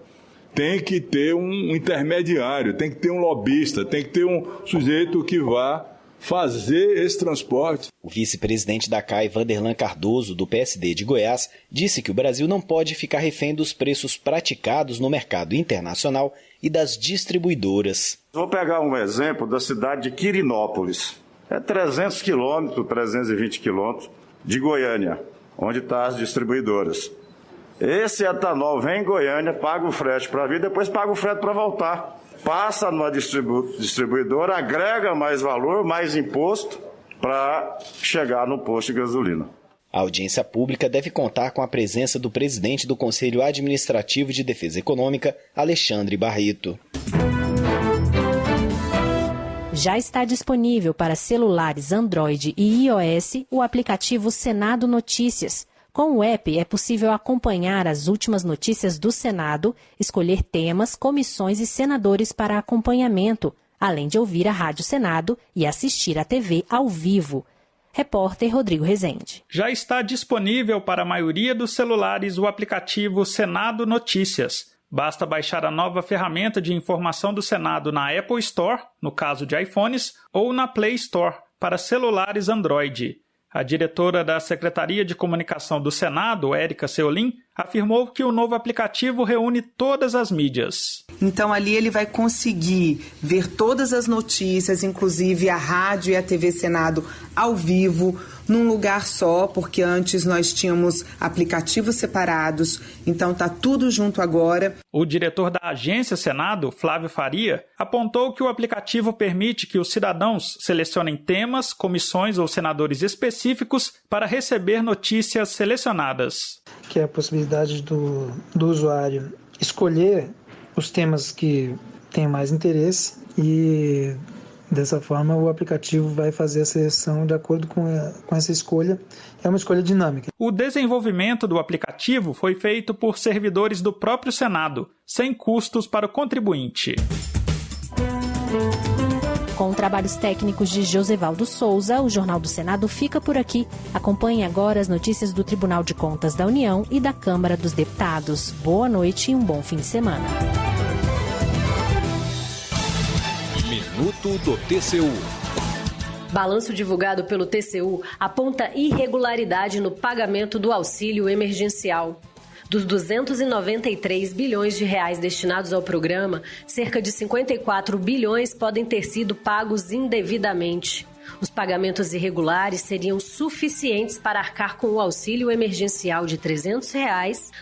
Speaker 22: Tem que ter um intermediário, tem que ter um lobista, tem que ter um sujeito que vá fazer esse transporte.
Speaker 21: O vice-presidente da CAI, Vanderlan Cardoso, do PSD de Goiás, disse que o Brasil não pode ficar refém dos preços praticados no mercado internacional e das distribuidoras.
Speaker 23: Vou pegar um exemplo da cidade de Quirinópolis. É 300 quilômetros, 320 quilômetros de Goiânia, onde estão as distribuidoras. Esse etanol vem em Goiânia, paga o frete para vir, depois paga o frete para voltar. Passa numa distribuidora, agrega mais valor, mais imposto para chegar no posto de gasolina.
Speaker 21: A audiência pública deve contar com a presença do presidente do Conselho Administrativo de Defesa Econômica, Alexandre Barreto.
Speaker 4: Já está disponível para celulares Android e iOS o aplicativo Senado Notícias. Com o app, é possível acompanhar as últimas notícias do Senado, escolher temas, comissões e senadores para acompanhamento, além de ouvir a Rádio Senado e assistir à TV ao vivo. Repórter Rodrigo Rezende.
Speaker 25: Já está disponível para a maioria dos celulares o aplicativo Senado Notícias. Basta baixar a nova ferramenta de informação do Senado na Apple Store, no caso de iPhones, ou na Play Store, para celulares Android. A diretora da Secretaria de Comunicação do Senado, Érica Seolim, afirmou que o novo aplicativo reúne todas as mídias.
Speaker 29: Então ali ele vai conseguir ver todas as notícias, inclusive a rádio e a TV Senado ao vivo, num lugar só, porque antes nós tínhamos aplicativos separados, então tá tudo junto agora.
Speaker 25: O diretor da Agência Senado, Flávio Faria, apontou que o aplicativo permite que os cidadãos selecionem temas, comissões ou senadores específicos para receber notícias selecionadas.
Speaker 30: Que é a possibilidade do usuário escolher os temas que tem mais interesse e dessa forma o aplicativo vai fazer a seleção de acordo com essa escolha. É uma escolha dinâmica.
Speaker 25: O desenvolvimento do aplicativo foi feito por servidores do próprio Senado, sem custos para o contribuinte.
Speaker 4: Com trabalhos técnicos de Josevaldo Souza, o Jornal do Senado fica por aqui. Acompanhe agora as notícias do Tribunal de Contas da União e da Câmara dos Deputados. Boa noite e um bom fim de semana.
Speaker 2: Minuto do TCU.
Speaker 3: Balanço divulgado pelo TCU aponta irregularidade no pagamento do auxílio emergencial. Dos 293 bilhões de reais destinados ao programa, cerca de 54 bilhões podem ter sido pagos indevidamente. Os pagamentos irregulares seriam suficientes para arcar com o auxílio emergencial de R$ 300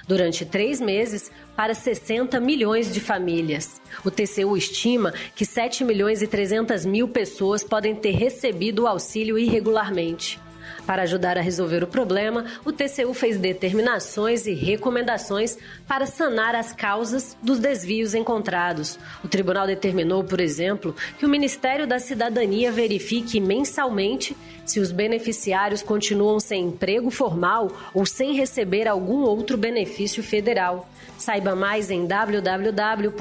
Speaker 3: durante 3 meses para 60 milhões de famílias. O TCU estima que 7 milhões e 300 mil pessoas podem ter recebido o auxílio irregularmente. Para ajudar a resolver o problema, o TCU fez determinações e recomendações para sanar as causas dos desvios encontrados. O tribunal determinou, por exemplo, que o Ministério da Cidadania verifique mensalmente se os beneficiários continuam sem emprego formal ou sem receber algum outro benefício federal. Saiba mais em www.tcu.gov.br.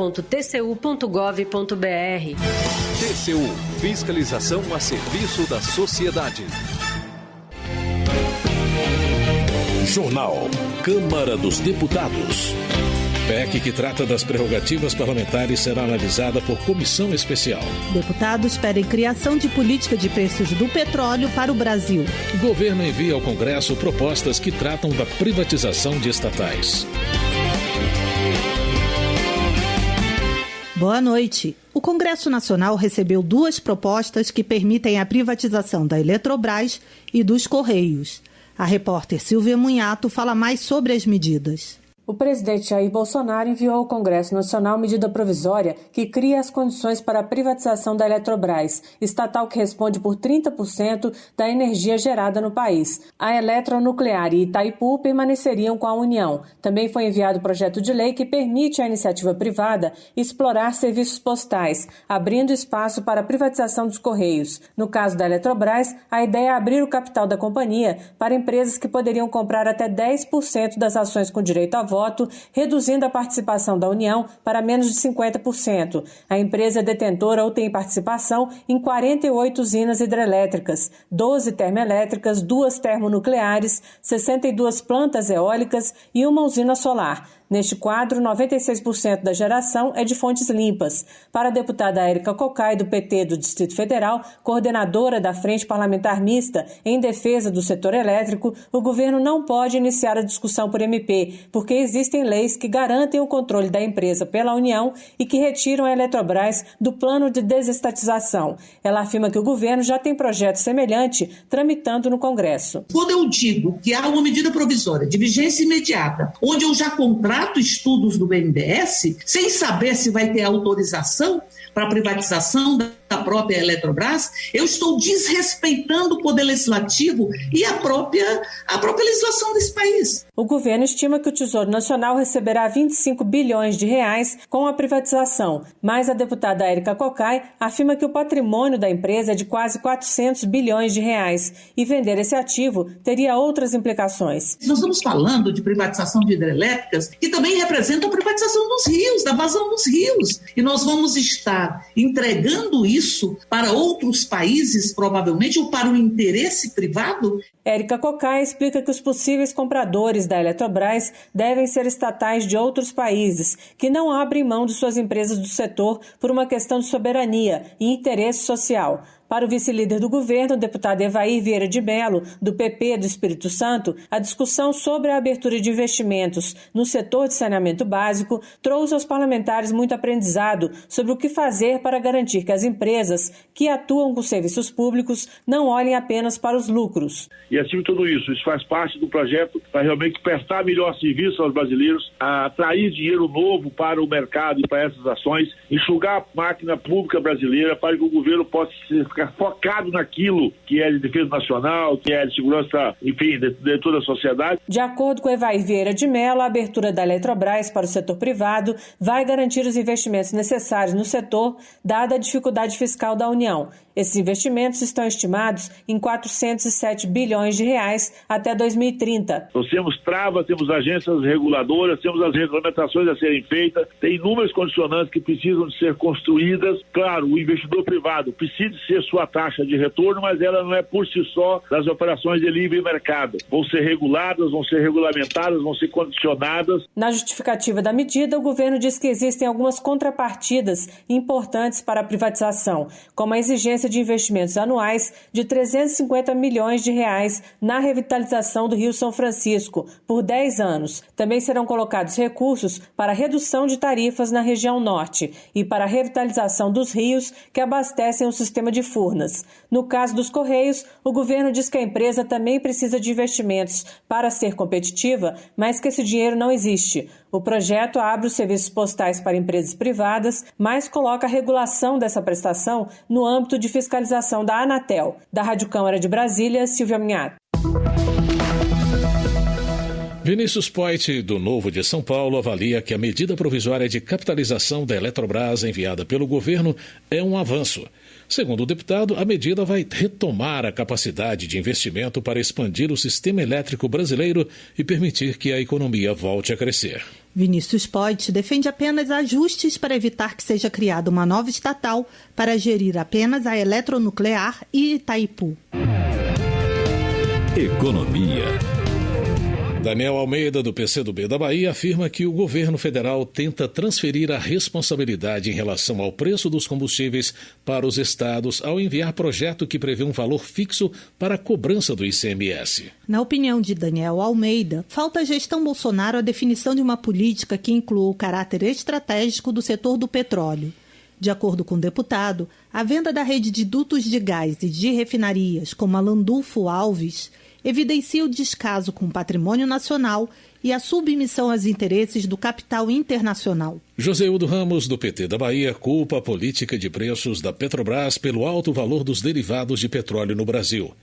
Speaker 2: TCU – Fiscalização a serviço da sociedade. Jornal Câmara dos Deputados.
Speaker 5: PEC que trata das prerrogativas parlamentares será analisada por comissão especial.
Speaker 6: Deputados pedem criação de política de preços do petróleo para o Brasil.
Speaker 5: O governo envia ao Congresso propostas que tratam da privatização de estatais.
Speaker 6: Boa noite. O Congresso Nacional recebeu 2 propostas que permitem a privatização da Eletrobras e dos Correios. A repórter Silvia Munhato fala mais sobre as medidas.
Speaker 7: O presidente Jair Bolsonaro enviou ao Congresso Nacional medida provisória que cria as condições para a privatização da Eletrobras, estatal que responde por 30% da energia gerada no país. A Eletronuclear e Itaipu permaneceriam com a União. Também foi enviado o projeto de lei que permite à iniciativa privada explorar serviços postais, abrindo espaço para a privatização dos Correios. No caso da Eletrobras, a ideia é abrir o capital da companhia para empresas que poderiam comprar até 10% das ações com direito a voto, reduzindo a participação da União para menos de 50%. A empresa é detentora ou tem participação em 48 usinas hidrelétricas, 12 termoelétricas, 2 termonucleares, 62 plantas eólicas e uma usina solar. Neste quadro, 96% da geração é de fontes limpas. Para a deputada Érica Cocai, do PT do Distrito Federal, coordenadora da Frente Parlamentar Mista em defesa do setor elétrico, o governo não pode iniciar a discussão por MP, porque existem leis que garantem o controle da empresa pela União e que retiram a Eletrobras do plano de desestatização. Ela afirma que o governo já tem projeto semelhante tramitando no Congresso.
Speaker 8: Quando eu digo que há uma medida provisória de vigência imediata, onde eu já contrato estudos do BNDES, sem saber se vai ter autorização para a privatização da própria Eletrobras, eu estou desrespeitando o Poder Legislativo e a própria legislação desse país.
Speaker 7: O governo estima que o Tesouro Nacional receberá 25 bilhões de reais com a privatização, mas a deputada Érica Cocai afirma que o patrimônio da empresa é de quase 400 bilhões de reais e vender esse ativo teria outras implicações.
Speaker 8: Nós estamos falando de privatização de hidrelétricas que também representam a privatização dos rios, da vazão dos rios. E nós vamos estar entregando isso para outros países, provavelmente, ou para o interesse privado?
Speaker 7: Érica Cocai explica que os possíveis compradores da Eletrobras devem ser estatais de outros países, que não abrem mão de suas empresas do setor por uma questão de soberania e interesse social. Para o vice-líder do governo, o deputado Evair Vieira de Mello, do PP do Espírito Santo, a discussão sobre a abertura de investimentos no setor de saneamento básico trouxe aos parlamentares muito aprendizado sobre o que fazer para garantir que as empresas que atuam com serviços públicos não olhem apenas para os lucros.
Speaker 9: E acima de tudo isso faz parte do projeto para realmente prestar melhor serviço aos brasileiros, atrair dinheiro novo para o mercado e para essas ações, enxugar a máquina pública brasileira para que o governo possa ficar focado naquilo que é de defesa nacional, que é de segurança, enfim, de toda a sociedade.
Speaker 7: De acordo com Evair Vieira de Mello, a abertura da Eletrobras para o setor privado vai garantir os investimentos necessários no setor, dada a dificuldade fiscal da União. Esses investimentos estão estimados em 407 bilhões de reais até 2030.
Speaker 9: Nós temos travas, temos agências reguladoras, temos as regulamentações a serem feitas, tem inúmeras condicionantes que precisam de ser construídas. Claro, o investidor privado precisa ser sua taxa de retorno, mas ela não é por si só das operações de livre mercado. Vão ser reguladas, vão ser regulamentadas, vão ser condicionadas.
Speaker 7: Na justificativa da medida, o governo diz que existem algumas contrapartidas importantes para a privatização, como a exigência de investimentos anuais de 350 milhões de reais na revitalização do Rio São Francisco por 10 anos. Também serão colocados recursos para a redução de tarifas na região norte e para a revitalização dos rios que abastecem o sistema de Furnas. No caso dos Correios, o governo diz que a empresa também precisa de investimentos para ser competitiva, mas que esse dinheiro não existe. O projeto abre os serviços postais para empresas privadas, mas coloca a regulação dessa prestação no âmbito de fiscalização da Anatel. Da Rádio Câmara de Brasília, Silvia Minhato.
Speaker 5: Vinícius Poit, do Novo de São Paulo, avalia que a medida provisória de capitalização da Eletrobras enviada pelo governo é um avanço. Segundo o deputado, a medida vai retomar a capacidade de investimento para expandir o sistema elétrico brasileiro e permitir que a economia volte a crescer.
Speaker 6: Vinícius Poit defende apenas ajustes para evitar que seja criada uma nova estatal para gerir apenas a eletronuclear e Itaipu.
Speaker 2: Economia.
Speaker 5: Daniel Almeida, do PCdoB da Bahia, afirma que o governo federal tenta transferir a responsabilidade em relação ao preço dos combustíveis para os estados ao enviar projeto que prevê um valor fixo para a cobrança do ICMS.
Speaker 6: Na opinião de Daniel Almeida, falta à gestão Bolsonaro a definição de uma política que inclua o caráter estratégico do setor do petróleo. De acordo com o deputado, a venda da rede de dutos de gás e de refinarias, como a Landulfo Alves, evidencia o descaso com o patrimônio nacional e a submissão aos interesses do capital internacional.
Speaker 5: Joseildo Ramos, do PT da Bahia, culpa a política de preços da Petrobras pelo alto valor dos derivados de petróleo no Brasil.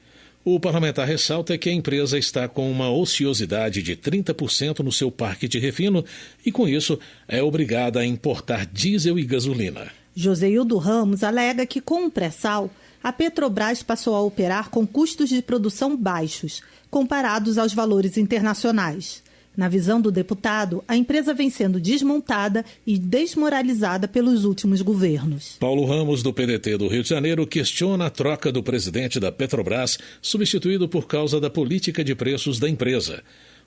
Speaker 5: O parlamentar ressalta que a empresa está com uma ociosidade de 30% no seu parque de refino e, com isso, é obrigada a importar diesel e gasolina.
Speaker 6: Joseildo Ramos alega que, com o pré-sal, a Petrobras passou a operar com custos de produção baixos, comparados aos valores internacionais. Na visão do deputado, a empresa vem sendo desmontada e desmoralizada pelos últimos governos.
Speaker 5: Paulo Ramos, do PDT do Rio de Janeiro, questiona a troca do presidente da Petrobras, substituído por causa da política de preços da empresa.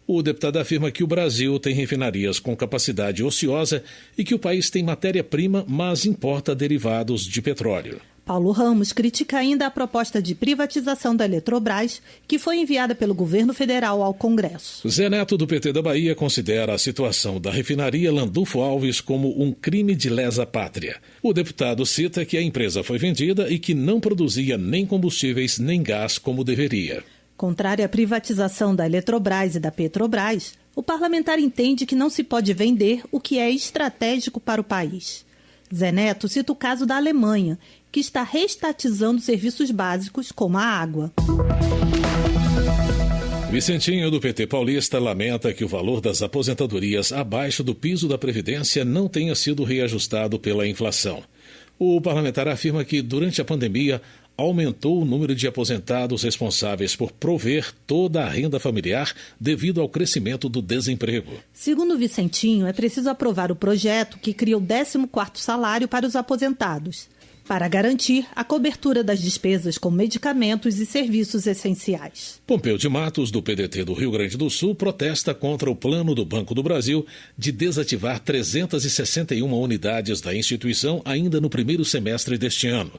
Speaker 5: O deputado afirma que o Brasil tem refinarias com capacidade ociosa e que o país tem matéria-prima, mas importa derivados de petróleo.
Speaker 6: Paulo Ramos critica ainda a proposta de privatização da Eletrobras, que foi enviada pelo governo federal ao Congresso.
Speaker 5: Zé Neto, do PT da Bahia, considera a situação da refinaria Landulfo Alves como um crime de lesa pátria. O deputado cita que a empresa foi vendida e que não produzia nem combustíveis nem gás como deveria.
Speaker 6: Contrário à privatização da Eletrobras e da Petrobras, o parlamentar entende que não se pode vender o que é estratégico para o país. Zé Neto cita o caso da Alemanha, que está reestatizando serviços básicos como a água.
Speaker 5: Vicentinho, do PT paulista, lamenta que o valor das aposentadorias abaixo do piso da Previdência não tenha sido reajustado pela inflação. O parlamentar afirma que, durante a pandemia, aumentou o número de aposentados responsáveis por prover toda a renda familiar devido ao crescimento do desemprego.
Speaker 6: Segundo Vicentinho, é preciso aprovar o projeto que cria o 14º salário para os aposentados, para garantir a cobertura das despesas com medicamentos e serviços essenciais.
Speaker 5: Pompeu de Matos, do PDT do Rio Grande do Sul, protesta contra o plano do Banco do Brasil de desativar 361 unidades da instituição ainda no primeiro semestre deste ano.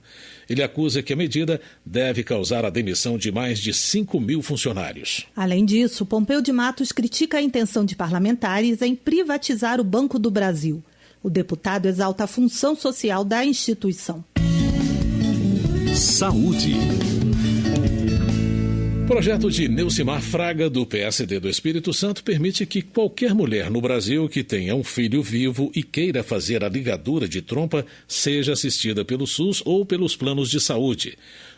Speaker 5: Ele acusa que a medida deve causar a demissão de mais de 5 mil funcionários.
Speaker 6: Além disso, Pompeu de Matos critica a intenção de parlamentares em privatizar o Banco do Brasil. O deputado exalta a função social da instituição.
Speaker 2: Saúde.
Speaker 5: O projeto de Neucimar Fraga, do PSD do Espírito Santo, permite que qualquer mulher no Brasil que tenha um filho vivo e queira fazer a ligadura de trompa seja assistida pelo SUS ou pelos planos de saúde.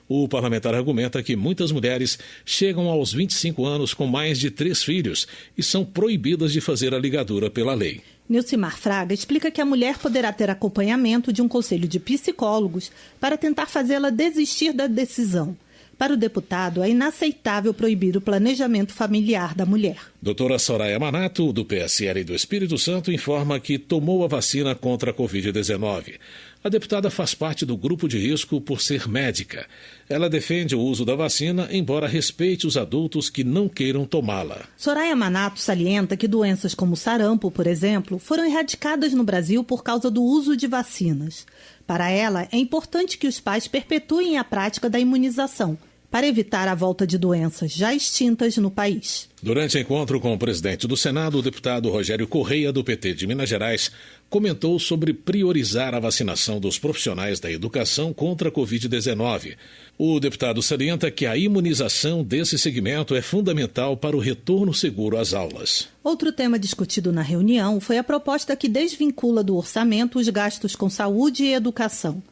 Speaker 5: O parlamentar argumenta que muitas mulheres chegam aos 25 anos com mais de 3 filhos e são proibidas de fazer a ligadura pela lei.
Speaker 6: Nilcimar Fraga explica que a mulher poderá ter acompanhamento de um conselho de psicólogos para tentar fazê-la desistir da decisão. Para o deputado, é inaceitável proibir o planejamento familiar da mulher.
Speaker 5: Doutora Soraya Manato, do PSL do Espírito Santo, informa que tomou a vacina contra a Covid-19. A deputada faz parte do grupo de risco por ser médica. Ela defende o uso da vacina, embora respeite os adultos que não queiram tomá-la.
Speaker 6: Soraya Manato salienta que doenças como sarampo, por exemplo, foram erradicadas no Brasil por causa do uso de vacinas. Para ela, é importante que os pais perpetuem a prática da imunização, para evitar a volta de doenças já extintas no país.
Speaker 5: Durante encontro com o presidente do Senado, o deputado Rogério Correia, do PT de Minas Gerais, comentou sobre priorizar a vacinação dos profissionais da educação contra a Covid-19. O deputado salienta que a imunização desse segmento é fundamental para o retorno seguro às aulas.
Speaker 6: Outro tema discutido na reunião foi a proposta que desvincula do orçamento os gastos com saúde e educação.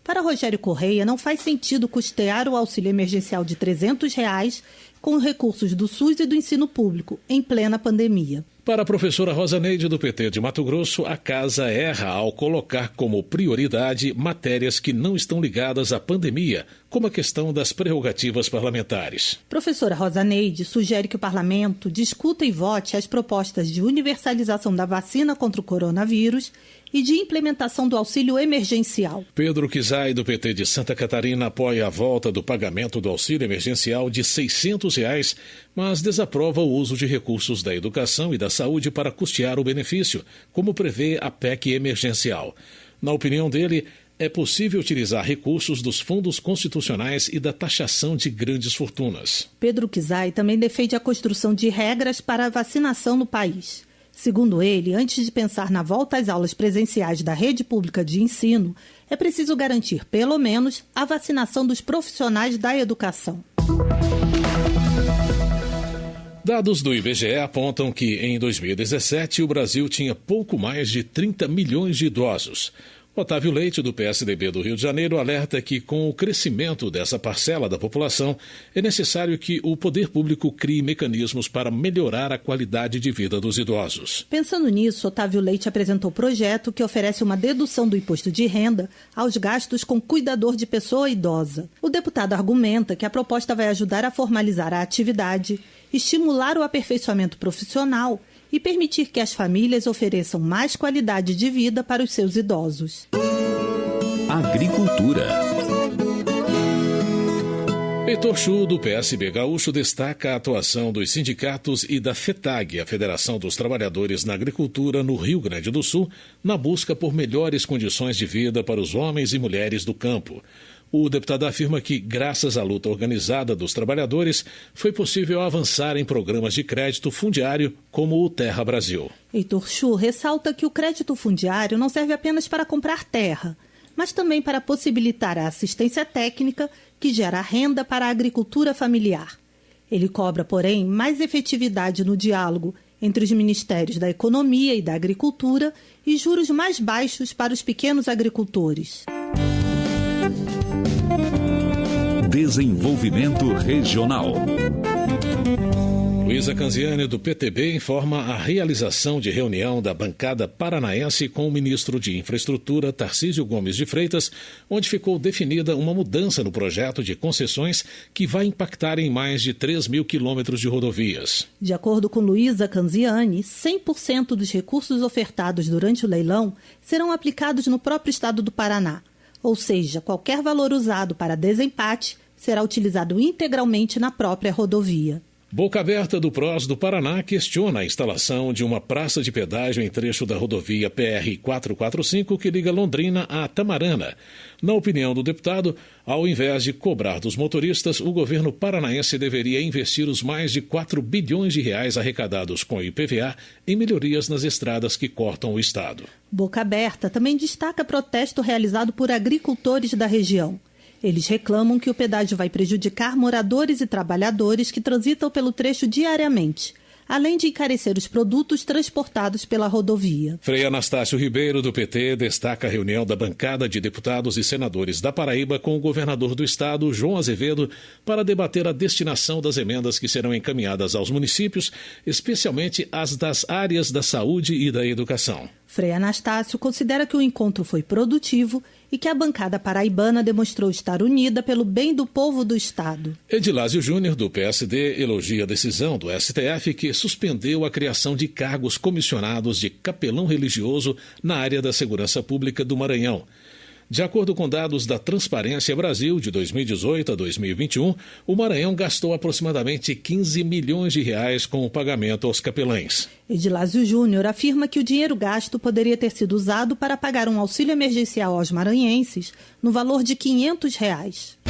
Speaker 6: Para Rogério Correia, não faz sentido custear o auxílio emergencial de R$ 300 com recursos do SUS e do ensino público, em plena pandemia.
Speaker 5: Para a professora Rosaneide, do PT de Mato Grosso, a casa erra ao colocar como prioridade matérias que não estão ligadas à pandemia, como a questão das prerrogativas parlamentares.
Speaker 6: Professora Rosaneide sugere que o parlamento discuta e vote as propostas de universalização da vacina contra o coronavírus e de implementação do auxílio emergencial.
Speaker 5: Pedro Kizai, do PT de Santa Catarina, apoia a volta do pagamento do auxílio emergencial de R$ 600, mas desaprova o uso de recursos da educação e da saúde para custear o benefício, como prevê a PEC emergencial. Na opinião dele, é possível utilizar recursos dos fundos constitucionais e da taxação de grandes fortunas.
Speaker 6: Pedro Kizai também defende a construção de regras para a vacinação no país. Segundo ele, antes de pensar na volta às aulas presenciais da rede pública de ensino, é preciso garantir, pelo menos, a vacinação dos profissionais da educação.
Speaker 5: Dados do IBGE apontam que, em 2017, o Brasil tinha pouco mais de 30 milhões de idosos. Otávio Leite, do PSDB do Rio de Janeiro, alerta que, com o crescimento dessa parcela da população, é necessário que o poder público crie mecanismos para melhorar a qualidade de vida dos idosos.
Speaker 6: Pensando nisso, Otávio Leite apresentou projeto que oferece uma dedução do imposto de renda aos gastos com cuidador de pessoa idosa. O deputado argumenta que a proposta vai ajudar a formalizar a atividade, estimular o aperfeiçoamento profissional e permitir que as famílias ofereçam mais qualidade de vida para os seus idosos.
Speaker 2: Agricultura.
Speaker 5: Heitor Chu, do PSB Gaúcho, destaca a atuação dos sindicatos e da FETAG, a Federação dos Trabalhadores na Agricultura, no Rio Grande do Sul, na busca por melhores condições de vida para os homens e mulheres do campo. O deputado afirma que, graças à luta organizada dos trabalhadores, foi possível avançar em programas de crédito fundiário como o Terra Brasil.
Speaker 6: Heitor Chu ressalta que o crédito fundiário não serve apenas para comprar terra, mas também para possibilitar a assistência técnica que gera renda para a agricultura familiar. Ele cobra, porém, mais efetividade no diálogo entre os Ministérios da Economia e da Agricultura e juros mais baixos para os pequenos agricultores.
Speaker 2: Desenvolvimento Regional.
Speaker 5: Luísa Canziani, do PTB, informa a realização de reunião da bancada paranaense com o ministro de Infraestrutura, Tarcísio Gomes de Freitas, onde ficou definida uma mudança no projeto de concessões que vai impactar em mais de 3 mil quilômetros de rodovias.
Speaker 6: De acordo com Luísa Canziani, 100% dos recursos ofertados durante o leilão serão aplicados no próprio estado do Paraná. Ou seja, qualquer valor usado para desempate será utilizado integralmente na própria rodovia.
Speaker 5: Boca Aberta, do PROS do Paraná, questiona a instalação de uma praça de pedágio em trecho da rodovia PR-445 que liga Londrina a Tamarana. Na opinião do deputado, ao invés de cobrar dos motoristas, o governo paranaense deveria investir os mais de 4 bilhões de reais arrecadados com o IPVA em melhorias nas estradas que cortam o estado.
Speaker 6: Boca Aberta também destaca protesto realizado por agricultores da região. Eles reclamam que o pedágio vai prejudicar moradores e trabalhadores que transitam pelo trecho diariamente, além de encarecer os produtos transportados pela rodovia.
Speaker 5: Frei Anastácio Ribeiro, do PT, destaca a reunião da bancada de deputados e senadores da Paraíba com o governador do estado, João Azevedo, para debater a destinação das emendas que serão encaminhadas aos municípios, especialmente as das áreas da saúde e da educação.
Speaker 6: Frei Anastácio considera que o encontro foi produtivo e que a bancada paraibana demonstrou estar unida pelo bem do povo do estado.
Speaker 5: Edilásio Júnior, do PSD, elogia a decisão do STF que suspendeu a criação de cargos comissionados de capelão religioso na área da segurança pública do Maranhão. De acordo com dados da Transparência Brasil, de 2018 a 2021, o Maranhão gastou aproximadamente 15 milhões de reais com o pagamento aos capelães.
Speaker 6: Edilásio Júnior afirma que o dinheiro gasto poderia ter sido usado para pagar um auxílio emergencial aos maranhenses no valor de R$ 500.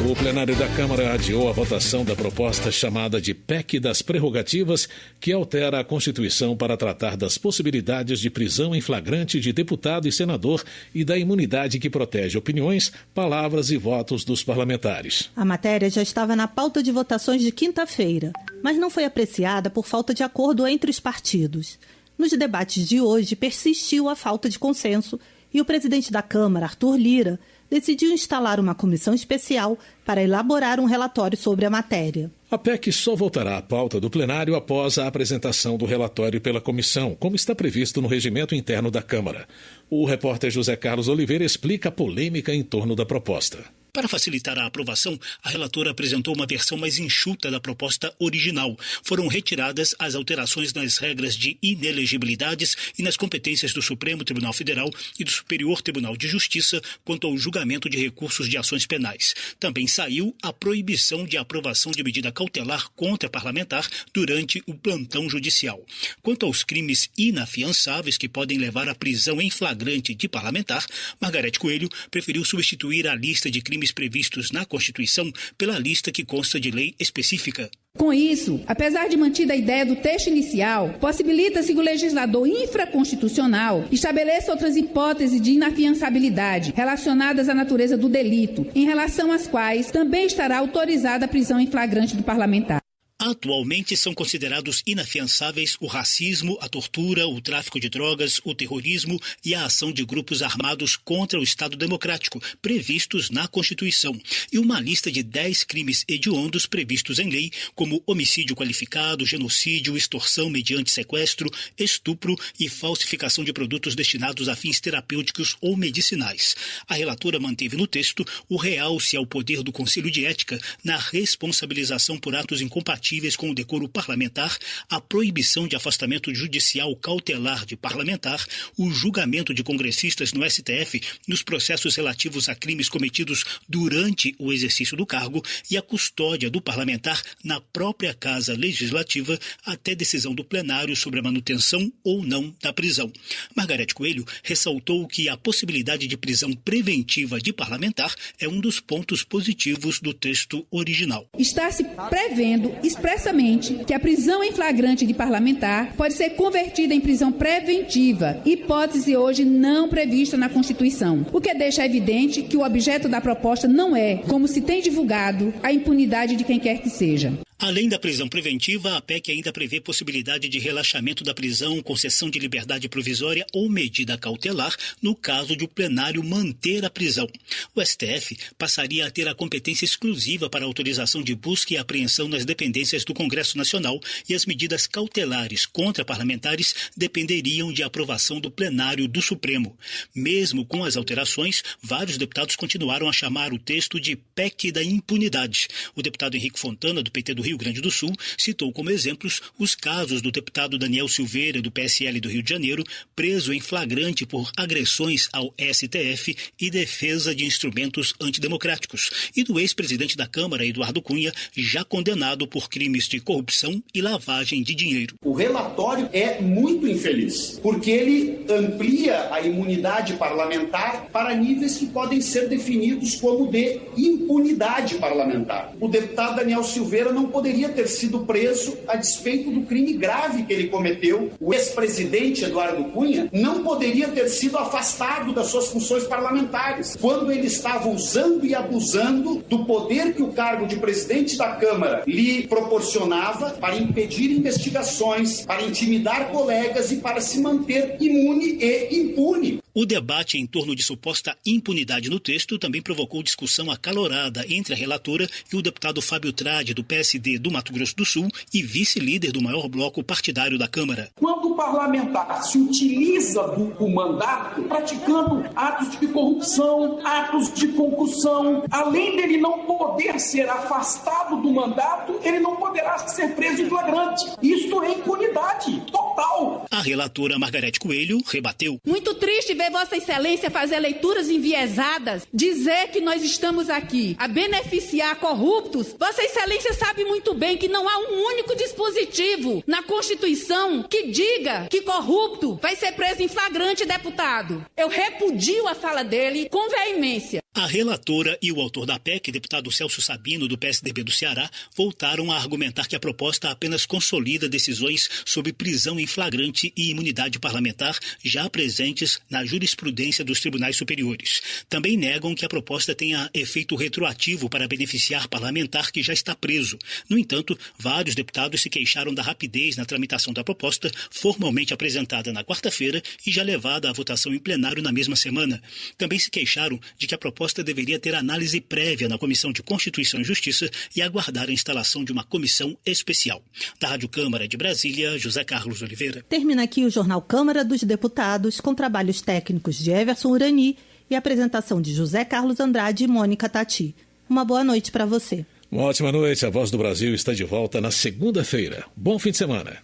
Speaker 5: O plenário da Câmara adiou a votação da proposta chamada de PEC das Prerrogativas, que altera a Constituição para tratar das possibilidades de prisão em flagrante de deputado e senador e da imunidade que protege opiniões, palavras e votos dos parlamentares.
Speaker 6: A matéria já estava na pauta de votações de quinta-feira, mas não foi apreciada por falta de acordo entre os partidos. Nos debates de hoje, persistiu a falta de consenso e o presidente da Câmara, Arthur Lira, decidiu instalar uma comissão especial para elaborar um relatório sobre a matéria.
Speaker 5: A PEC só voltará à pauta do plenário após a apresentação do relatório pela comissão, como está previsto no regimento interno da Câmara. O repórter José Carlos Oliveira explica a polêmica em torno da proposta.
Speaker 11: Para facilitar a aprovação, a relatora apresentou uma versão mais enxuta da proposta original. Foram retiradas as alterações nas regras de inelegibilidades e nas competências do Supremo Tribunal Federal e do Superior Tribunal de Justiça quanto ao julgamento de recursos de ações penais. Também saiu a proibição de aprovação de medida cautelar contra parlamentar durante o plantão judicial. Quanto aos crimes inafiançáveis que podem levar à prisão em flagrante de parlamentar, Margarete Coelho preferiu substituir a lista de crimes previstos na Constituição pela lista que consta de lei específica.
Speaker 12: Com isso, apesar de mantida a ideia do texto inicial, possibilita-se que o legislador infraconstitucional estabeleça outras hipóteses de inafiançabilidade relacionadas à natureza do delito, em relação às quais também estará autorizada a prisão em flagrante do parlamentar.
Speaker 11: Atualmente são considerados inafiançáveis o racismo, a tortura, o tráfico de drogas, o terrorismo e a ação de grupos armados contra o Estado Democrático, previstos na Constituição, e uma lista de 10 crimes hediondos previstos em lei, como homicídio qualificado, genocídio, extorsão mediante sequestro, estupro e falsificação de produtos destinados a fins terapêuticos ou medicinais. A relatora manteve no texto o realce ao poder do Conselho de Ética na responsabilização por atos incompatíveis com o decoro parlamentar, a proibição de afastamento judicial cautelar de parlamentar, o julgamento de congressistas no STF nos processos relativos a crimes cometidos durante o exercício do cargo e a custódia do parlamentar na própria Casa Legislativa até decisão do plenário sobre a manutenção ou não da prisão. Margarete Coelho ressaltou que a possibilidade de prisão preventiva de parlamentar é um dos pontos positivos do texto original.
Speaker 12: Está se prevendo expressamente que a prisão em flagrante de parlamentar pode ser convertida em prisão preventiva, hipótese hoje não prevista na Constituição, o que deixa evidente que o objeto da proposta não é, como se tem divulgado, a impunidade de quem quer que seja.
Speaker 11: Além da prisão preventiva, a PEC ainda prevê possibilidade de relaxamento da prisão, concessão de liberdade provisória ou medida cautelar no caso de o plenário manter a prisão. O STF passaria a ter a competência exclusiva para a autorização de busca e apreensão nas dependências do Congresso Nacional e as medidas cautelares contra parlamentares dependeriam de aprovação do plenário do Supremo. Mesmo com as alterações, vários deputados continuaram a chamar o texto de PEC da impunidade. O deputado Henrique Fontana, do PT do Rio Grande do Sul, citou como exemplos os casos do deputado Daniel Silveira, do PSL do Rio de Janeiro, preso em flagrante por agressões ao STF e defesa de instrumentos antidemocráticos, e do ex-presidente da Câmara, Eduardo Cunha, já condenado por crimes de corrupção e lavagem de dinheiro.
Speaker 13: O relatório é muito infeliz, porque ele amplia a imunidade parlamentar para níveis que podem ser definidos como de impunidade parlamentar. O deputado Daniel Silveira não poderia poderia ter sido preso a despeito do crime grave que ele cometeu. O ex-presidente Eduardo Cunha não poderia ter sido afastado das suas funções parlamentares, quando ele estava usando e abusando do poder que o cargo de presidente da Câmara lhe proporcionava para impedir investigações, para intimidar colegas e para se manter imune e impune.
Speaker 11: O debate em torno de suposta impunidade no texto também provocou discussão acalorada entre a relatora e o deputado Fábio Trade, do PSD do Mato Grosso do Sul e vice-líder do maior bloco partidário da Câmara.
Speaker 1: Quando o parlamentar se utiliza do mandato praticando atos de corrupção, atos de concussão, além dele não poder ser afastado do mandato, ele não poderá ser preso em flagrante. Isto é impunidade total.
Speaker 11: A relatora Margarete Coelho rebateu.
Speaker 12: Muito triste ver Vossa Excelência fazer leituras enviesadas, dizer que nós estamos aqui a beneficiar corruptos. Vossa Excelência sabe muito bem que não há um único dispositivo na Constituição que diga que corrupto vai ser preso em flagrante, deputado. Eu repudio a fala dele com veemência.
Speaker 11: A relatora e o autor da PEC, deputado Celso Sabino, do PSDB do Ceará, voltaram a argumentar que a proposta apenas consolida decisões sobre prisão em flagrante e imunidade parlamentar já presentes na jurisprudência dos tribunais superiores. Também negam que a proposta tenha efeito retroativo para beneficiar parlamentar que já está preso. No entanto, vários deputados se queixaram da rapidez na tramitação da proposta, formalmente apresentada na quarta-feira e já levada à votação em plenário na mesma semana. Também se queixaram de que a proposta deveria ter análise prévia na Comissão de Constituição e Justiça e aguardar a instalação de uma comissão especial. Da Rádio Câmara de Brasília, José Carlos Oliveira.
Speaker 6: Termina aqui o Jornal Câmara dos Deputados, com trabalhos técnicos de Everson Urani e apresentação de José Carlos Andrade e Mônica Tati. Uma boa noite para você.
Speaker 5: Uma ótima noite. A Voz do Brasil está de volta na segunda-feira. Bom fim de semana.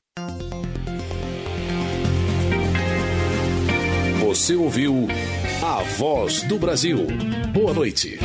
Speaker 2: Você ouviu A Voz do Brasil. Boa noite.